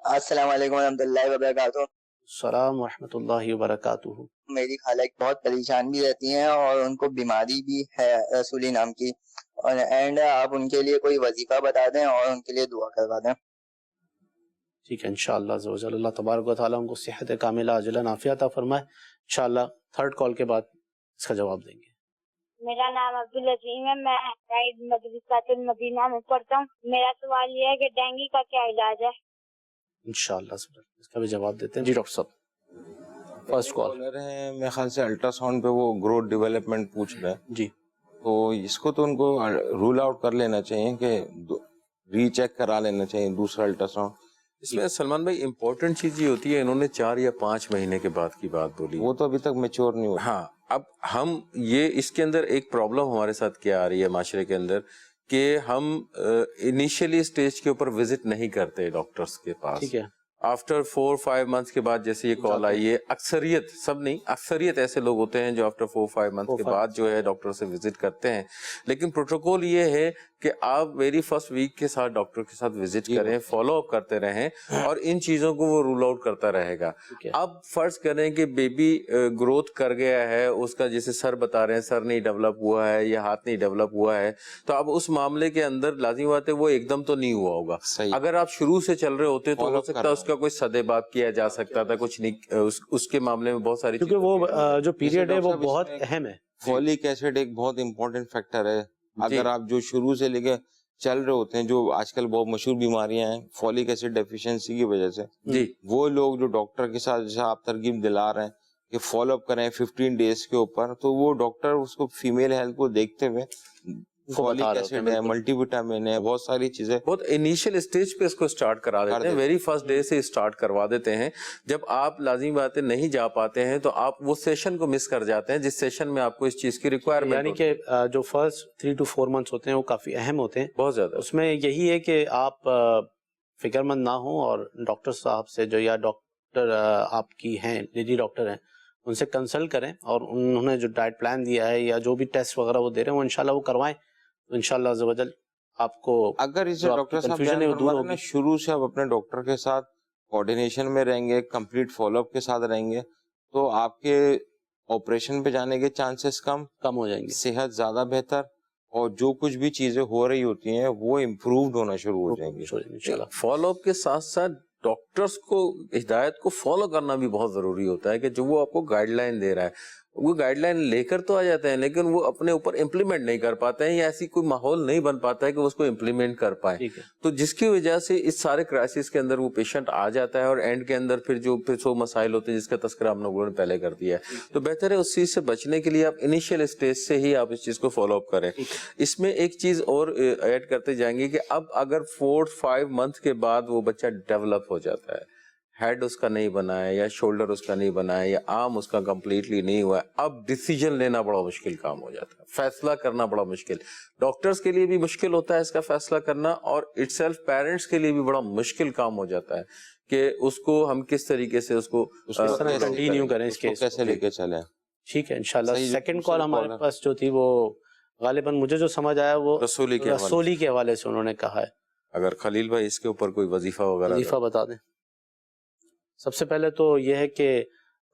السلام علیکم ورحمۃ اللہ وبرکاتہ. السلام ورحمۃ اللہ وبرکاتہ. میری خالہ بہت پریشان بھی رہتی ہیں اور ان کو بیماری بھی ہے رسولی نام کی, اور اینڈ آپ ان کے لیے کوئی وظیفہ بتا دیں اور ان کے لیے دعا کروا دیں. ٹھیک ہے انشاءاللہ عز و جل اللہ تبارک و تعالیٰ ان کو صحت کاملہ عاجلہ نافیہ عطا فرمائے. انشاءاللہ 3rd کال کے بعد اس کا جواب دیں گے. میرا نام عبدالعظیم ہے, میں قائد مدرسۃ المدینہ میں پڑھتا ہوں. میرا سوال یہ ہے کہ ڈینگی کا کیا علاج ہے؟ انشاءاللہ اس کا بھی جواب دیتے ہیں. جی ڈاکٹر صاحب فرسٹ کال ہیں, میرے خیال سے الٹرا ساؤنڈ پہ وہ گروتھ ڈیولپمنٹ پوچھ رہے ہیں. جی تو اس کو تو ان کو رول آؤٹ کر لینا چاہیے کہ ری چیک کرا لینا چاہیے دوسرا الٹرا ساؤنڈ. اس میں سلمان بھائی امپورٹنٹ چیز یہ ہوتی ہے انہوں نے 4 یا 5 مہینے کے بعد کی بات بولی, وہ تو ابھی تک میچور نہیں ہوا. ہاں اب ہم یہ اس کے اندر ایک پرابلم ہمارے ساتھ کیا آ رہی ہے معاشرے کے اندر کہ ہم انیشیلی اسٹیج کے اوپر وزٹ نہیں کرتے ڈاکٹرز کے پاس. ٹھیک ہے آفٹر 4-5 منتھس کے بعد جیسے یہ کال آئی ہے, اکثریت سب نہیں اکثریت ایسے لوگ ہوتے ہیں جو آفٹر 4-5 منتھس کے بعد جو ہے ڈاکٹر سے وزٹ کرتے ہیں. لیکن پروٹوکول یہ ہے کہ آپ ویری فرسٹ ویک کے ساتھ ڈاکٹر کے ساتھ وزٹ کریں, فالو اپ کرتے رہیں اور ان چیزوں کو وہ رول آؤٹ کرتا رہے گا. اب فرض کریں کہ بیبی گروتھ کر گیا ہے, اس کا جیسے سر بتا رہے ہیں سر نہیں ڈیولپ ہوا ہے یا ہاتھ نہیں ڈیولپ ہوا ہے, تو اب اس معاملے کے اندر لازمی بات ہے وہ ایک دم تو نہیں ہوا ہوگا. اگر آپ شروع سے چل رہے ہوتے تو ہو سکتا ہے اس کا کوئی صدے باب کیا جا سکتا تھا, کچھ نہیں اس کے معاملے میں بہت ساری, کیونکہ وہ جو پیریڈ ہے وہ بہت اہم ہے. فولک ایسڈ ایک بہت امپورٹنٹ فیکٹر ہے. اگر آپ جو شروع سے لے کے چل رہے ہوتے ہیں, جو آج کل بہت مشہور بیماریاں ہیں فولک ایسڈ ڈیفیشنسی کی وجہ سے, جی وہ لوگ جو ڈاکٹر کے ساتھ جیسا آپ ترغیب دلا رہے ہیں کہ فالو اپ کریں 15 ڈیز کے اوپر, تو وہ ڈاکٹر اس کو فیمیل ہیلتھ کو دیکھتے ہوئے فولک ایسڈ ہے, ملٹی وٹامن ہے, بہت ساری چیزیں بہت انیشیل اسٹیج پہ اس کو اسٹارٹ کرا دیتے ہیں, ویری فرسٹ ڈے سے اسٹارٹ کروا دیتے ہیں. جب آپ لازمی باتیں نہیں جا پاتے ہیں تو آپ وہ سیشن کو مس کر جاتے ہیں جس سیشن میں آپ کو اس چیز کی ریکوائرمنٹ, یعنی کہ جو فرسٹ 3 to 4 months ہوتے ہیں وہ کافی اہم ہوتے ہیں بہت زیادہ. اس میں یہی ہے کہ آپ فکر مند نہ ہوں اور ڈاکٹر صاحب سے جو یا ڈاکٹر آپ کی ہیں لیڈی ڈاکٹر ہیں ان سے کنسلٹ کریں, اور انہوں نے جو ڈائٹ پلان دیا ہے یا جو بھی ٹیسٹ وغیرہ وہ دے رہے ہیں وہ انشاءاللہ وہ کروائیں. تو انشاءاللہ عز و جل آپ کو اگر اسے ڈاکٹر صاحب شروع سے آپ اپنے ڈاکٹر کے ساتھ کوارڈینیشن میں رہیں گے, کمپلیٹ فالو اپ کے ساتھ رہیں گے, تو آپ کے آپریشن پہ جانے کے چانسز کم ہو جائیں گے, صحت زیادہ بہتر, اور جو کچھ بھی چیزیں ہو رہی ہوتی ہیں وہ امپرووڈ ہونا شروع ہو جائیں گی. فالو اپ کے ساتھ ساتھ ڈاکٹرز کو ہدایت کو فالو کرنا بھی بہت ضروری ہوتا ہے کہ جو وہ آپ کو گائیڈ لائن دے رہا ہے وہ گائیڈ لائن لے کر تو آ جاتے ہیں لیکن وہ اپنے اوپر امپلیمنٹ نہیں کر پاتے ہیں, یا ایسی کوئی ماحول نہیں بن پاتا ہے کہ وہ اس کو امپلیمنٹ کر پائیں. تو جس کی وجہ سے اس سارے کرائسس کے اندر وہ پیشنٹ آ جاتا ہے اور اینڈ کے اندر پھر سو مسائل ہوتے ہیں جس کا تذکرہ ہم لوگوں نے پہلے کر دیا ہے. تو بہتر ہے اس چیز سے بچنے کے لیے آپ انیشیل اسٹیج سے ہی آپ اس چیز کو فالو اپ کریں. اس میں ایک چیز اور ایڈ کرتے جائیں گے کہ اب اگر 4-5 منتھ کے بعد وہ بچہ ڈیولپ ہو جاتا ہے, ہیڈ اس کا نہیں بنا ہے یا شولڈر اس کا نہیں بنا ہے یا آرم اس کا کمپلیٹلی نہیں ہوا ہے, اب ڈیسیجن لینا بڑا مشکل کام ہو جاتا ہے, فیصلہ کرنا بڑا مشکل, ڈاکٹرز کے لیے بھی مشکل ہوتا ہے اس کا فیصلہ کرنا, اور اٹ سیلف پیرنٹس کے لیے بھی بڑا مشکل کام ہو جاتا ہے کہ اس کو ہم کس طریقے سے اس کو کنٹینیو کریں, اس کیس کیسے لے کے چلیں. ٹھیک ہے انشاءاللہ. سیکنڈ کال ہمارے پاس جو تھی وہ غالباً مجھے جو سمجھ آیا وہ رسولی کے حوالے سے انہوں نے کہا ہے. اگر خلیل بھائی اس کے اوپر کوئی وظیفہ وغیرہ بتا دیں. سب سے پہلے تو یہ ہے کہ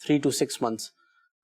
3 to 6 months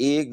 1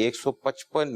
155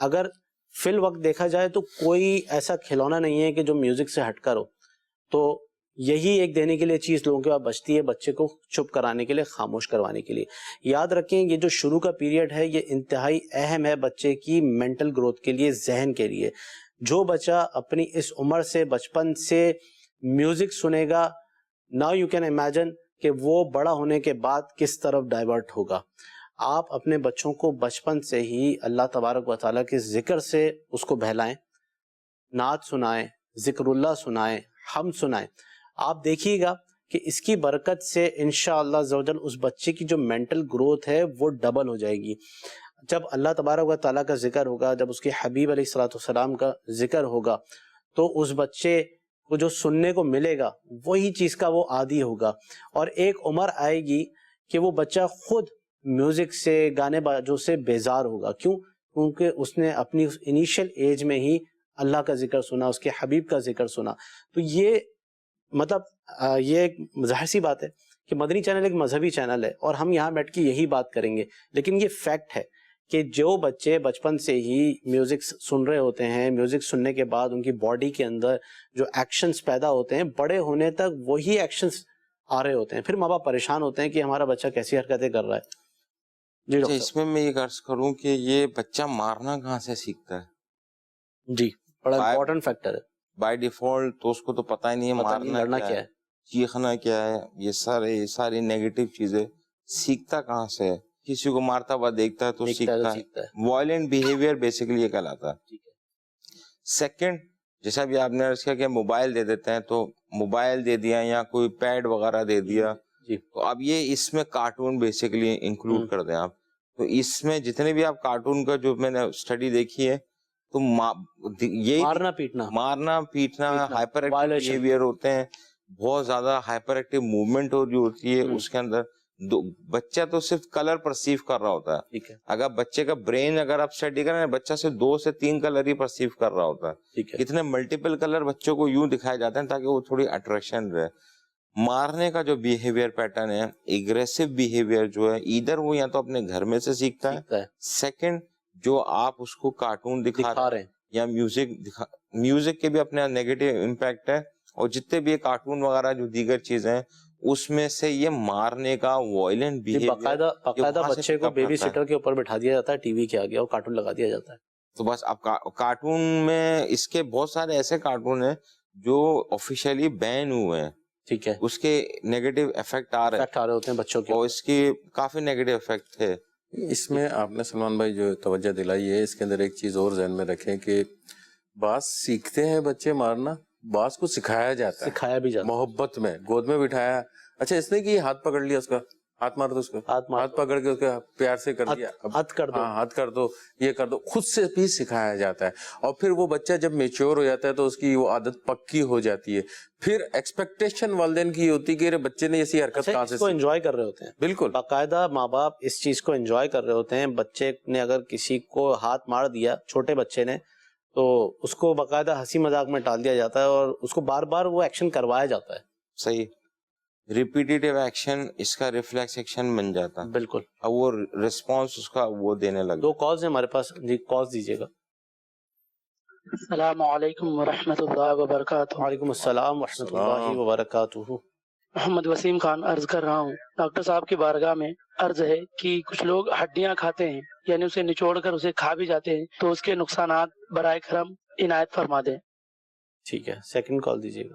اگر فی الوقت دیکھا جائے تو کوئی ایسا کھلونا نہیں ہے کہ جو میوزک سے ہٹ کر ہو، تو یہی ایک دینے کے لیے چیز لوگوں کے پاس بچتی ہے، بچے کو چپ کرانے کے لیے، خاموش کروانے کے لیے۔ یاد رکھیں یہ جو شروع کا پیریڈ ہے یہ انتہائی اہم ہے بچے کی مینٹل گروتھ کے لیے، ذہن کے لیے۔ جو بچہ اپنی اس عمر سے، بچپن سے میوزک سنے گا، ناؤ یو کین امیجن کہ وہ بڑا ہونے کے بعد کس طرف ڈائیورٹ ہوگا۔ آپ اپنے بچوں کو بچپن سے ہی اللہ تبارک و تعالیٰ کے ذکر سے اس کو بہلائیں، نعت سنائیں، ذکر اللہ سنائیں، حمد سنائیں۔ آپ دیکھیے گا کہ اس کی برکت سے انشاءاللہ عزوجل اس بچے کی جو مینٹل گروتھ ہے وہ ڈبل ہو جائے گی۔ جب اللہ تبارک و تعالیٰ کا ذکر ہوگا، جب اس کے حبیب علیہ الصلوۃ والسلام کا ذکر ہوگا، تو اس بچے کو جو سننے کو ملے گا وہی چیز کا وہ عادی ہوگا، اور ایک عمر آئے گی کہ وہ بچہ خود میوزک سے، گانے بازوں سے بیزار ہوگا۔ کیوں؟ کیونکہ اس نے اپنی انیشیل ایج میں ہی اللہ کا ذکر سنا، اس کے حبیب کا ذکر سنا۔ تو یہ مطلب یہ ایک ظاہر سی بات ہے کہ مدنی چینل ایک مذہبی چینل ہے، اور ہم یہاں بیٹھ کے یہی بات کریں گے، لیکن یہ فیکٹ ہے کہ جو بچے بچپن سے ہی میوزک سن رہے ہوتے ہیں، میوزک سننے کے بعد ان کی باڈی کے اندر جو ایکشنز پیدا ہوتے ہیں، بڑے ہونے تک وہی ایکشنز آ رہے ہوتے ہیں۔ پھر ماں باپ پریشان ہوتے ہیں کہ ہمارا بچہ کیسی حرکتیں کر رہا ہے۔ جی ڈاکٹر اس میں یہ عرض کروں کہ یہ بچہ مارنا کہاں سے سیکھتا ہے؟ جی، بڑا امپورٹنٹ فیکٹر ہے۔ بائی ڈیفالٹ تو اس کو تو پتہ ہی نہیں ہے مارنا کیا ہے، چیخنا کیا ہے، یہ ساری نیگیٹو چیزیں سیکھتا کہاں سے ہے؟ کسی کو مارتا ہوا دیکھتا ہے تو سیکھتا ہے۔ وائلنٹ بیہیویئر بیسیکلی یہ کہلاتا ہے۔ سیکنڈ، جیسا بھی آپ نے عرض کیا کہ موبائل دے دیتے ہیں، تو موبائل دے دیا یا کوئی پیڈ وغیرہ دے دیا، تو اب یہ اس میں کارٹون بیسیکلی انکلوڈ کر دیں آپ۔ تو اس میں جتنے بھی آپ کارٹون کا جو میں نے اسٹڈی دیکھی ہے، تو یہ مارنا پیٹنا ہائپر ایکٹیو بیہیویئر ہوتے ہیں، بہت زیادہ ہائپر ایکٹیو موومنٹ ہو رہی ہوتی ہے اس کے اندر۔ بچہ تو صرف کلر پرسیو کر رہا ہوتا ہے۔ اگر بچے کا برین اگر آپ اسٹڈی کریں، بچہ صرف 2 سے 3 کلر ہی پرسیو کر رہا ہوتا ہے۔ اتنے ملٹیپل کلر بچوں کو یوں دکھائے جاتے ہیں تاکہ وہ تھوڑی اٹریکشن رہے۔ مارنے کا جو بیہیویئر پیٹرن ہے، ایگریسو بیہیویئر جو ہے، ادھر وہ یا تو اپنے گھر میں سے سیکھتا ہے، سیکنڈ جو آپ اس کو کارٹون دکھا رہے ہیں یا میوزک کے بھی اپنا نیگیٹو امپیکٹ ہے، اور جتنے بھی کارٹون وغیرہ جو دیگر چیزیں ہیں اس میں سے یہ مارنے کا وائلنٹ بیہیویئر باقاعدہ بچے کو بیبی سیٹر کے اوپر بٹھا دیا جاتا ہے، ٹی وی کے آگے، اور کارٹون لگا دیا جاتا ہے۔ تو بس اب کارٹون میں اس کے بہت سارے ایسے کارٹون ہیں جو آفیشیلی بین ہوئے ہیں، ٹھیک ہے، اس کے نیگیٹو افیکٹ آ رہے ہوتے ہیں بچوں کے، اور اس کی کافی نیگیٹو افیکٹ ہے۔ اس میں آپ نے سلمان بھائی جو توجہ دلائی ہے، اس کے اندر ایک چیز اور ذہن میں رکھیں کہ بعض سیکھتے ہیں بچے مارنا، بعض کو سکھایا جاتا ہے، سکھایا بھی جاتا ہے، محبت میں گود میں بٹھایا، اچھا اس نے کہ ہاتھ پکڑ لیا اس کا، ہاتھ مار دو اس کو، ہاتھ پکڑ کے اس کا پیار سے کر دیا، ہاتھ کر دو، ہاتھ کر دو، یہ کر دو، خود سے بھی سکھایا جاتا ہے۔ اور پھر وہ بچہ جب میچور ہو جاتا ہے تو اس کی وہ عادت پکی ہو جاتی ہے، پھر ایکسپیکٹیشن والدین کی ہوتی ہے کہ بچے نے ایسی حرکت کہاں سے، اس کو انجوائے کر رہے ہوتے ہیں، بالکل باقاعدہ ماں باپ اس چیز کو انجوائے کر رہے ہوتے ہیں۔ بچے نے اگر کسی کو ہاتھ مار دیا، چھوٹے بچے نے، تو اس کو باقاعدہ ہنسی مذاق میں ٹال دیا جاتا ہے، اور اس کو بار بار وہ ایکشن کروایا جاتا ہے۔ صحیح، ریپیٹیٹیو ایکشن اس کا ریفلیکس ایکشن بن جاتا ہے، بالکل، اب وہ ریسپانس اس کا وہ دینے لگا۔ 2 کالز ہیں ہمارے پاس، جی کالز دیجیے گا۔ السلام علیکم ورحمۃ اللہ وبرکاتہ۔ وعلیکم السلام ورحمۃ اللہ وبرکاتہ۔ محمد وسیم خان عرض کر رہا ہوں، ڈاکٹر صاحب کی بارگاہ میں عرض ہے کہ کچھ لوگ ہڈیاں کھاتے ہیں، یعنی اسے نچوڑ کر اسے کھا بھی جاتے ہیں، تو اس کے نقصانات برائے کرم عنایت فرما دیں۔ ٹھیک ہے، سیکنڈ کال دیجیے گا۔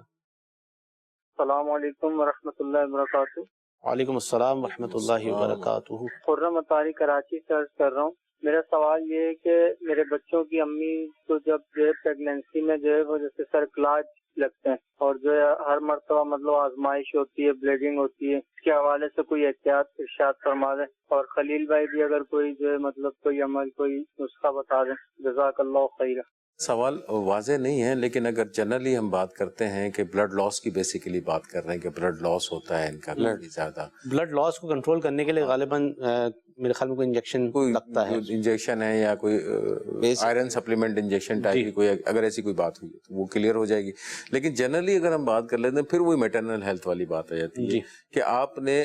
السلام علیکم ورحمۃ اللہ وبرکاتہ۔ وعلیکم السلام ورحمۃ اللہ وبرکاتہ۔ خرم اطاری کراچی سے عرض کر رہا ہوں، میرا سوال یہ ہے کہ میرے بچوں کی امی کو جب جو ہے پریگنینسی میں جو ہے وہ جیسے سرکلاج لگتے ہیں، اور جو ہے ہر مرتبہ مطلب آزمائش ہوتی ہے، بلیڈنگ ہوتی ہے، اس کے حوالے سے کوئی احتیاط ارشاد فرما دیں، اور خلیل بھائی بھی اگر کوئی جو ہے مطلب کوئی عمل، کوئی نسخہ بتا دیں، جزاک اللہ خیر۔ سوال واضح نہیں ہے، لیکن اگر جنرلی ہم بات کرتے ہیں کہ بلڈ لاس کی بیسیکلی بات کر رہے ہیں کہ بلڈ لاس ہوتا ہے ان کا کافی زیادہ، بلڈ لاس کو کنٹرول کرنے کے لیے غالباً میرے خیال میں کوئی انجیکشن کوئی لگتا ہے, انجیکشن ہے یا کوئی آئرن سپلیمنٹ انجیکشن ٹائپ کی کوئی, اگر ایسی کوئی بات ہوئی ہے تو وہ کلیئر ہو جائے گی. لیکن جنرلی اگر ہم بات کر لیتے ہیں پھر وہی میٹرنل ہیلتھ والی بات آ جاتی ہے کہ آپ نے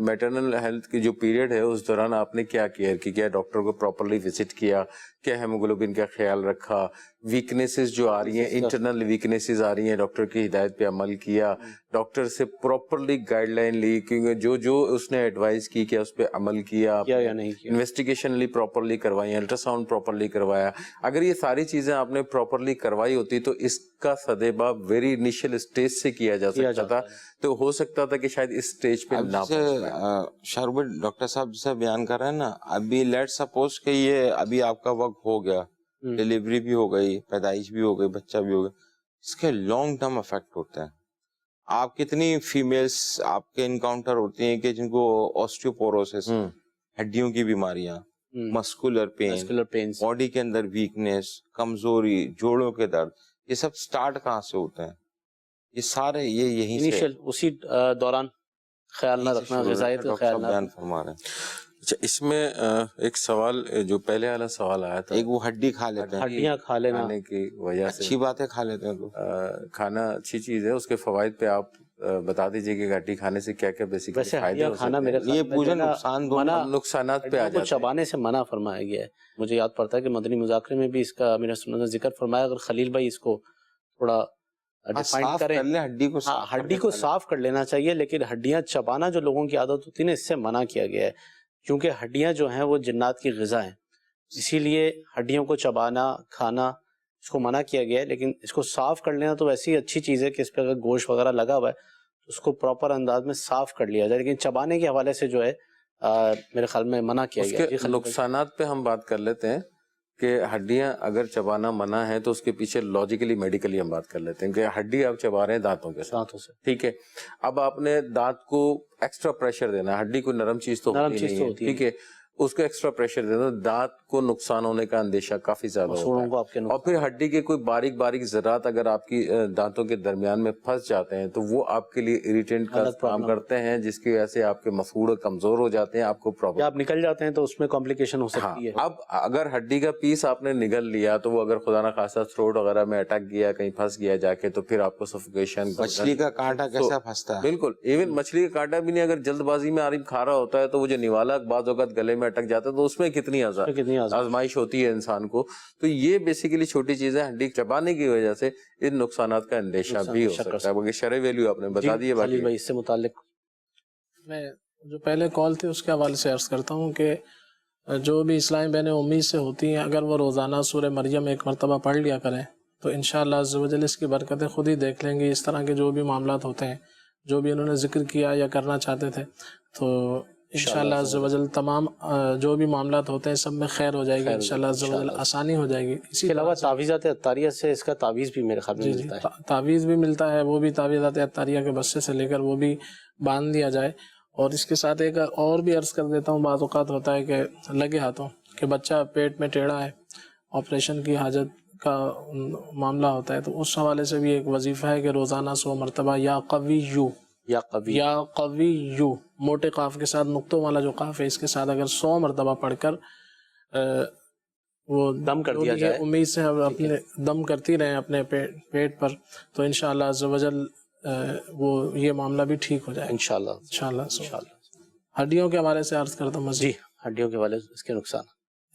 میٹرنل ہیلتھ کی جو پیریڈ ہے اس دوران آپ نے کیا کیئر کی, کیا ڈاکٹر کو پراپرلی وزٹ کیا, کیا ہیموگلوبن کا خیال رکھا, ویکنیسز جو آ رہی ہیں انٹرنل ویکنیسز آ رئی ہیں ڈاکٹر کی ہدایت پہ عمل کیا, ڈاکٹر سے پراپرلی گائیڈ لائن لی, کیونکہ جو اس نے ایڈوائز کی کیا اس پہ عمل کیا یا نہیں کیا, انویسٹیگیشن لی پراپرلی کروائی, الٹرا ساؤنڈ پراپرلی کروایا. اگر یہ ساری چیزیں آپ نے پراپرلی کروائی ہوتی تو اس کا سدبا ویری انیشیل اسٹیج سے کیا جا سکتا تھا, تو ہو سکتا تھا کہ شاید اس اسٹیج پہ نہ شربت ڈاکٹر صاحب جیسے بیان کر رہے ہیں نا, ابھی لیٹ سپوز کہ یہ ابھی آپ کا وقت ہو گیا, ڈیلیوری بھی ہو گئی, پیدائش بھی ہو گئی, بچہ بھی ہو گیا, اس کے لانگ ٹرم افیکٹ ہوتے ہیں. آپ کتنی فیمیلز آپ کے انکاؤنٹر ہوتی ہیں کہ جن کو آسٹیوپوروسس, ہڈیوں کی بیماریاں, مسکولر پین, باڈی کے اندر ویکنیس, کمزوری, جوڑوں کے درد, یہ سب سٹارٹ کہاں سے ہوتے ہیں؟ یہ سارے یہیں سے اسی دوران خیال نہ رکھنا, غذائیت کا خیال نہ بیان فرما رہے ہیں. اچھا, اس میں ایک سوال جو پہلے والا سوال آیا تھا, ایک وہ ہڈی کھا لیتے ہیں, ہڈیاں کھا لینا کھانے کی وجہ سے, اچھی بات ہے کھا لیتے ہیں تو کھانا اچھی چیز ہے, اس کے فوائد پہ آپ بتا دیجئے کہ ہڈی کھانے سے کیا کیا بیسیکلی فائدے ہو کھانا سکتے میرے ہیں. یہ پورا نقصان دو نقصانات پہ آ جاتے ہیں. چبانے سے منع فرمایا گیا ہے. مجھے یاد پڑتا ہے کہ مدنی مذاکرے میں بھی اس کا امیر سنت نے ذکر فرمایا. اگر خلیل بھائی اس کو تھوڑا ڈیفائن کریں, ہڈی کو صاف کر لینا چاہیے, لیکن ہڈیاں چبانا جو لوگوں کی عادت ہوتی ہے نا, اس سے منع کیا گیا ہے, کیونکہ ہڈیاں جو ہیں وہ جنات کی غذا ہیں, اسی لیے ہڈیوں کو چبانا کھانا اس کو منع کیا گیا ہے. لیکن اس کو صاف کر لینا تو ویسی اچھی چیز ہے کہ اس پہ اگر گوشت وغیرہ لگا ہوا ہے تو اس کو پراپر انداز میں صاف کر لیا جائے, لیکن چبانے کے حوالے سے جو ہے میرے خیال میں منع کیا گیا ہے. اس کے نقصانات پہ ہم بات کر لیتے ہیں کہ ہڈیاں اگر چبانا منع ہے تو اس کے پیچھے لاجیکلی میڈیکلی ہم بات کر لیتے ہیں کہ ہڈی آپ چبا رہے ہیں دانتوں کے ساتھ, ٹھیک ہے. اب آپ نے دانت کو ایکسٹرا پریشر دینا, ہڈی کوئی نرم چیز تو ہوتی نہیں ہے, ٹھیک ہے, اس کو ایکسٹرا پریشر دینا, دانت کو نقصان ہونے کا اندیشہ کافی زیادہ ہوتا ہے. اور پھر ہڈی کے کوئی باریک باریک ذرات اگر آپ کی دانتوں کے درمیان میں پھنس جاتے ہیں تو وہ آپ کے لیے اریٹینٹ کا کام کرتے ہیں, جس کی وجہ سے آپ کے مفصول کمزور ہو جاتے ہیں, آپ کو پرابلم, آپ نکل جاتے ہیں تو اس میں کمپلیکیشن ہو سکتی ہے. اب اگر ہڈی کا پیس آپ نے نگل لیا تو وہ اگر خدا نہ خاصا تھروٹ وغیرہ میں اٹک گیا, کہیں پھنس گیا جا کے, تو پھر آپ کو سفوکیشن. مچھلی کا کانٹا کیسا پھنستا ہے؟ بالکل, ایون مچھلی کا کانٹا بھی نہیں, اگر جلد بازی میں آدمی کھا رہا ہوتا ہے تو وہ جو نوالا بعض اوقات گلے میں اٹک جاتا ہے تو اس میں کتنی آزمائش ہوتی ہے انسان کو. تو یہ بیسیکلی چھوٹی چیزیں, ہڈی چبانے کی وجہ سے ان نقصانات کا اندیشہ بھی ہو سکتا ہے. باقی شرعی ویلیو آپ نے بتا دی ہے. خلیل بھائی اس سے متعلق میں جو پہلے کال تھی اس کے حوالے سے عرض کرتا ہوں کہ جو بھی اسلامی بہنیں امید سے ہوتی ہیں, اگر وہ روزانہ سورہ مریم ایک مرتبہ پڑھ لیا کریں تو انشاءاللہ عز و جل اس کی برکتیں خود ہی دیکھ لیں گے. اس طرح کے جو بھی معاملات ہوتے ہیں, جو بھی انہوں نے ذکر کیا یا کرنا چاہتے تھے, تو انشاءاللہ عز و جل تمام جو بھی معاملات ہوتے ہیں سب میں خیر ہو جائے گی, انشاءاللہ عز و جل آسانی ہو جائے گی. اسی کے علاوہ تعویذات عطاریہ سے اس کا تعویذ بھی میرے خیال میں ملتا ہے. تعویذ بھی ملتا ہے, وہ بھی تعویذات عطاریہ کے بسے سے لے کر وہ بھی باندھ دیا جائے. اور اس کے ساتھ ایک اور بھی عرض کر دیتا ہوں, بعض اوقات ہوتا ہے کہ لگے ہاتھوں کہ بچہ پیٹ میں ٹیڑھا ہے, آپریشن کی حاجت کا معاملہ ہوتا ہے, تو اس حوالے سے بھی ایک وظیفہ ہے کہ روزانہ 100 مرتبہ یا قوی موٹے قاف کے ساتھ نقطوں والا جو قاف ہے اس کے ساتھ اگر 100 مرتبہ پڑھ کر وہ دم کر دیا جائے, امید سے اپنے دم کرتی رہیں اپنے پیٹ پر, تو انشاءاللہ عز و جل وہ یہ معاملہ بھی ٹھیک ہو جائے انشاءاللہ. ہڈیوں کے حوالے سے عرض کرتا ہوں. جی, ہڈیوں کے حوالے سے اس کے نقصان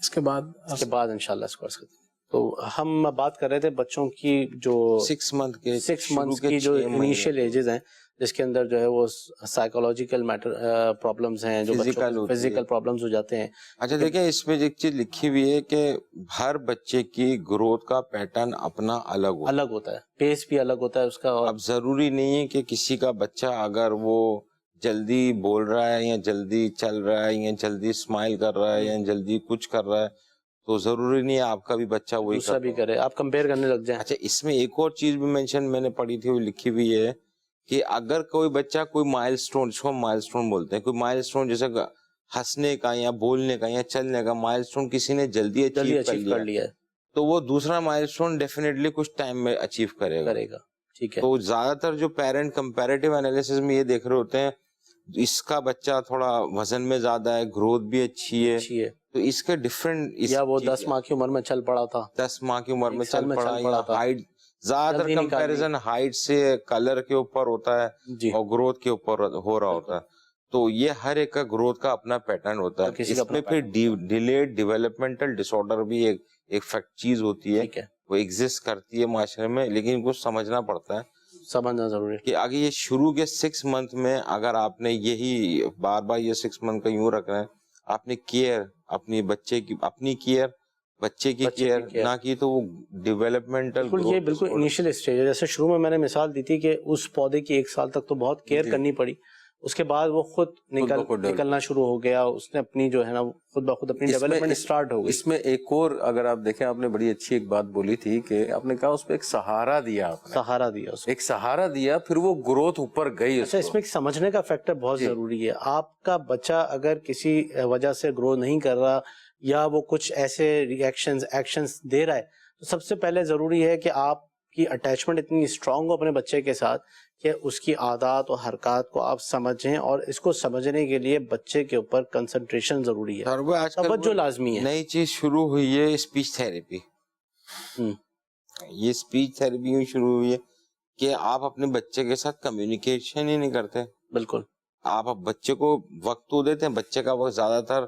اس کے بعد انشاءاللہ اس کو عرض کرتے ہیں. تو ہم بات کر رہے تھے بچوں کی جو 6 منتھ کی جو انیشیل ایجز ہیں, جس کے اندر جو ہے وہ سائیکولوجیکل پرابلمز ہیں, جو فزیکل پرابلمز ہو جاتے ہیں. اچھا دیکھیں, اس میں ایک چیز لکھی ہوئی ہے کہ ہر بچے کی گروتھ کا پیٹرن اپنا الگ ہوتا ہے, پیس بھی الگ ہوتا ہے اس کا. اب ضروری نہیں ہے کہ کسی کا بچہ اگر وہ جلدی بول رہا ہے یا جلدی چل رہا ہے یا جلدی اسمائل کر رہا ہے یا جلدی کچھ کر رہا ہے تو ضروری نہیں ہے آپ کا بھی بچہ وہی دوسرا بھی کرے, آپ کمپیئر کرنے لگ جائیں. اچھا, اس میں ایک اور چیز بھی مینشن میں نے پڑھی تھی, وہ لکھی ہوئی ہے کہ اگر کوئی بچہ کوئی مائل سٹون, جس کو ہم مائل سٹون بولتے ہیں, کوئی مائل سٹون جیسے ہنسنے کا یا بولنے کا یا چلنے کا مائل سٹون کسی نے جلدی اچیو کر لیا ہے, تو وہ دوسرا مائل سٹون ڈیفینیٹلی کچھ ٹائم میں اچیو کرے گا. ٹھیک ہے. تو زیادہ تر جو پیرنٹ کمپیریٹیو انالیسس میں یہ دیکھ رہے ہوتے ہیں اس کا بچہ تھوڑا وزن میں زیادہ ہے, گروتھ بھی اچھی ہے, تو اس کے ڈفرینٹ, یا وہ 10 ماہ کی عمر میں چل پڑا تھا, 10 ماہ کی عمر میں ایک سال چل میں پڑا, چل یا پڑا تھا, ہائٹ زیادہ تر جلدی نکال کمپیریزن ہائٹ سے کلر کے اوپر ہوتا ہے جی, اور گروتھ کے اوپر ہو رہا ہوتا ہے. تو یہ ہر ایک کا گروتھ کا اپنا پیٹرن ہوتا ہے. کسی کا اس میں پھر ڈیلیڈ ڈیولپمنٹل ڈس آرڈر بھی ایک فیکٹ چیز ہوتی ہے, ٹھیک ہے, وہ ایگزسٹ کرتی ہے معاشرے میں, لیکن کچھ سمجھنا پڑتا ہے, سمجھنا ضروری ہے کہ اگر یہ شروع کے 6 منتھ میں اگر آپ نے یہی بار بار یہ 6 منتھ کا یوں رکھنا ہے, آپ نے کیئر اپنی بچے کی, اپنی کیئر بچے کی کیئر نہ کی, تو وہ ڈیولپمنٹل یہ بالکل انیشیل اسٹیج ہے. جیسے شروع میں میں نے مثال دی تھی کہ اس پودے کی 1 سال تک تو بہت کیئر کرنی پڑی, اس کے بعد وہ خود نکلنا شروع ہو گیا, اس نے اپنی جو ہے نا خود بخود اپنی ڈیولپمنٹ اسٹارٹ ہو گئی. اس میں ایک اور اگر آپ دیکھیں, آپ نے بڑی اچھی ایک بات بولی تھی کہ آپ نے کہا اس پہ ایک سہارا دیا, ایک سہارا دیا, پھر وہ گروتھ اوپر گئی. اچھا, اس میں ایک سمجھنے کا فیکٹر بہت ضروری ہے. آپ کا بچہ اگر کسی وجہ سے گرو نہیں کر رہا یا وہ کچھ ایسے ایکشنز دے رہا ہے, تو سب سے پہلے ضروری ہے کہ آپ کی اٹیچمنٹ اتنی اسٹرانگ ہو اپنے بچے کے ساتھ کہ اس کی عادات اور حرکات کو آپ سمجھیں, اور اس کو سمجھنے کے لیے بچے کے اوپر کنسنٹریشن ضروری ہے, توجہ لازمی ہے. نئی چیز شروع ہوئی ہے اسپیچ تھیراپی. یہ اسپیچ تھیراپی یوں شروع ہوئی ہے کہ آپ اپنے بچے کے ساتھ کمیونیکیشن ہی نہیں کرتے. بالکل, آپ بچے کو وقت تو دیتے ہیں, بچے کا وقت زیادہ تر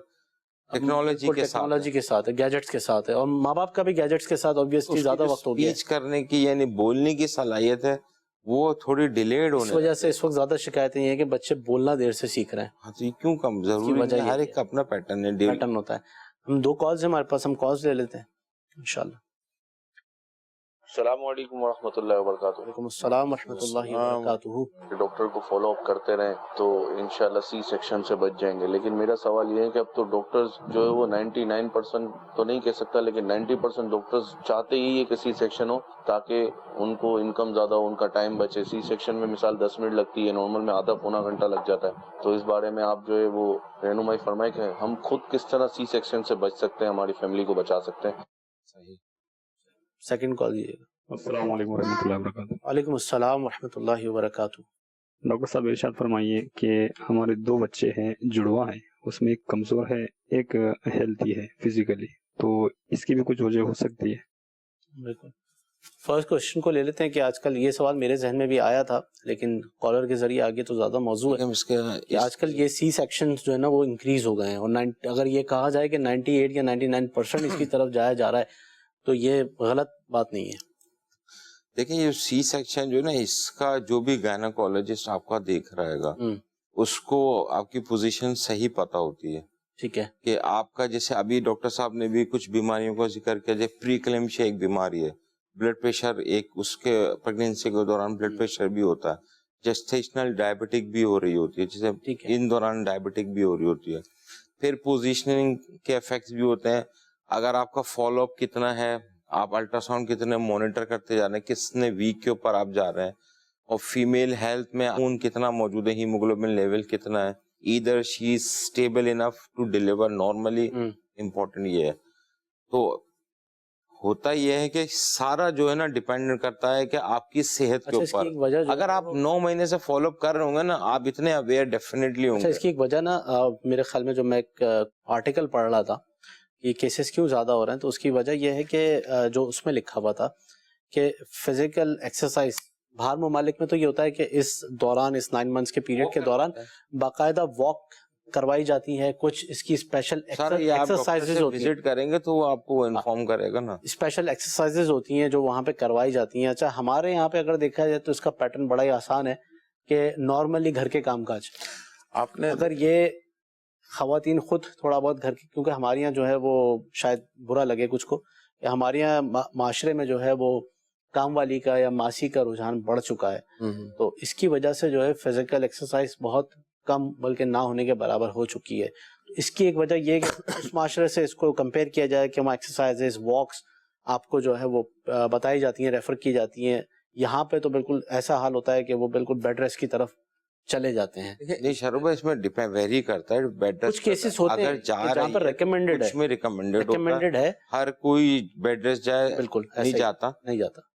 ٹیکنالوجی کے ساتھ ہے, گیجٹس کے ساتھ ہے, اور ماں باپ کا بھی گیجٹس کے ساتھ obviously زیادہ وقت ہو گیا. اسپیچ کرنے کی یعنی بولنے کی صلاحیت ہے وہ تھوڑی ڈیلیڈ ہونے, اس وجہ سے اس وقت زیادہ شکایتیں یہ ہیں کہ بچے بولنا دیر سے سیکھ رہے ہیں. ہاں, تو کیوں کم ضروری ہے, ہر ایک کا اپنا پیٹرن ہوتا ہے. ہم 2 کالز ہیں ہمارے پاس, ہم کالز لے لیتے ہیں انشاءاللہ. السلام علیکم ورحمۃ اللہ وبرکاتہ. وعلیکم السلام ورحمۃ اللہ وبرکاتہ. ڈاکٹر کو فالو اپ کرتے رہیں تو انشاءاللہ سی سیکشن سے بچ جائیں گے, لیکن میرا سوال یہ ہے کہ اب تو ڈاکٹرز جو ہے وہ 99% تو نہیں کہہ سکتا, لیکن 90% ڈاکٹرز چاہتے ہی ہے کہ سی سیکشن ہو تاکہ ان کو انکم زیادہ ہو, ان کا ٹائم بچے. سی سیکشن میں مثال 10 منٹ لگتی ہے, نارمل میں آدھا پونا گھنٹہ لگ جاتا ہے. تو اس بارے میں آپ جو ہے وہ رہنمائی فرمائیں کہ ہم خود کس طرح سی سیکشن سے بچ سکتے ہیں, ہماری فیملی کو بچا سکتے ہیں. صحیح. سیکنڈ کال دیجیے گا. السلام علیکم ورحمۃ اللہ وبرکاتہ. وعلیکم السلام ورحمۃ اللہ وبرکاتہ. ڈاکٹر صاحب ارشاد فرمائیے کہ ہمارے 2 بچے ہیں, جڑواں ہیں, اس میں ایک کمزور ہے, ایک ہیلتھی ہے فزیکلی, تو اس کی بھی کچھ وجہ ہو سکتی ہے؟ بالکل. فرسٹ کوشچن کو لے لیتے ہیں کہ آج کل یہ سوال میرے ذہن میں بھی آیا تھا, لیکن کالر کے ذریعے آگے تو زیادہ موضوع ہے کہ آج کل یہ سی سیکشن جو ہے نا وہ انکریز ہو گئے ہیں, اور اگر یہ کہا جائے کہ 98 یا 99% اس کی طرف جایا جا رہا ہے تو یہ غلط بات نہیں ہے. دیکھیں, یہ سی سیکشن جو ہے نا, اس کا جو بھی گائناکولوجسٹ آپ کا دیکھ رہے گا اس کو آپ کی پوزیشن صحیح پتہ ہوتی ہے. ٹھیک ہے, کہ آپ کا جیسے ابھی ڈاکٹر صاحب نے بھی کچھ بیماریوں کا ذکر کیا, جیسے پری کلیمشیا ایک بیماری ہے, بلڈ پریشر ایک, اس کے پریگنینسی کے دوران بلڈ پریشر بھی ہوتا ہے, جسٹیشنل ڈائبٹک بھی ہو رہی ہوتی ہے, جیسے ان دوران ڈائبٹک بھی ہو رہی ہوتی ہے. پھر پوزیشننگ کے افیکٹس بھی ہوتے ہیں, اگر آپ کا فالو اپ کتنا ہے, آپ الٹرا ساؤنڈ کتنے مانیٹر کرتے جا رہے ہیں, کتنے ویک کے اوپر آپ جا رہے ہیں, اور فیمیل ہیلتھ میں خون کتنا موجود ہے, ہیموگلوبن لیول کتنا ہے, either she is stable enough to deliver normally, important یہ ہے. تو ہوتا یہ ہے کہ سارا جو ہے نا ڈیپینڈ کرتا ہے کہ آپ کی صحت کے اوپر. اگر آپ 9 مہینے سے فالو اپ کر رہے ہوں گے نا, آپ اتنے اویئر ڈیفینیٹلی ہوں گے. اس کی ایک وجہ نا میرے خیال میں, جو میں ایک آرٹیکل پڑھ رہا تھا, یہ کیسز کیوں زیادہ ہو رہے ہیں, تو اس کی وجہ یہ ہے کہ جو اس میں لکھا ہوا تھا کہ فزیکل ایکسرسائز باہر ممالک میں تو یہ ہوتا ہے کہ اس دوران, اس 9 منتھس کے پیریڈ کے دوران باقاعدہ واک کروائی جاتی ہے, کچھ اس کی اسپیشل ایکسرسائزز ہوتی ہیں. وزٹ کریں گے تو وہ آپ کو انفارم کرے گا نا. اسپیشل ایکسرسائزز ہوتی ہیں جو وہاں پہ کروائی جاتی ہیں. اچھا, ہمارے یہاں پہ اگر دیکھا جائے تو اس کا پیٹرن بڑا ہی آسان ہے کہ نارملی گھر کے کام کاج, آپ نے اگر یہ خواتین خود تھوڑا بہت گھر کی, کیونکہ ہمارے یہاں جو ہے وہ شاید برا لگے کچھ کو, کہ ہمارے یہاں معاشرے میں جو ہے وہ کام والی کا یا ماسی کا رجحان بڑھ چکا ہے, تو اس کی وجہ سے جو ہے فزیکل ایکسرسائز بہت کم بلکہ نہ ہونے کے برابر ہو چکی ہے. اس کی ایک وجہ یہ کہ اس معاشرے سے اس کو کمپیئر کیا جائے کہ وہاں ایکسرسائزز, واکس آپ کو جو ہے وہ بتائی جاتی ہیں, ریفر کی جاتی ہیں. یہاں پہ تو بالکل ایسا حال ہوتا ہے کہ وہ بالکل بیڈ ریسٹ کی طرف چلے جاتے ہیں. نہیں شروع اس میں ویری کرتا ہے, بیڈ ریسٹ کچھ کیسز ہوتے ہیں جہاں پر ریکمینڈڈ ہے, ریکمینڈڈ ہے, ہر کوئی بیڈ ریسٹ جائے بالکل نہیں جاتا,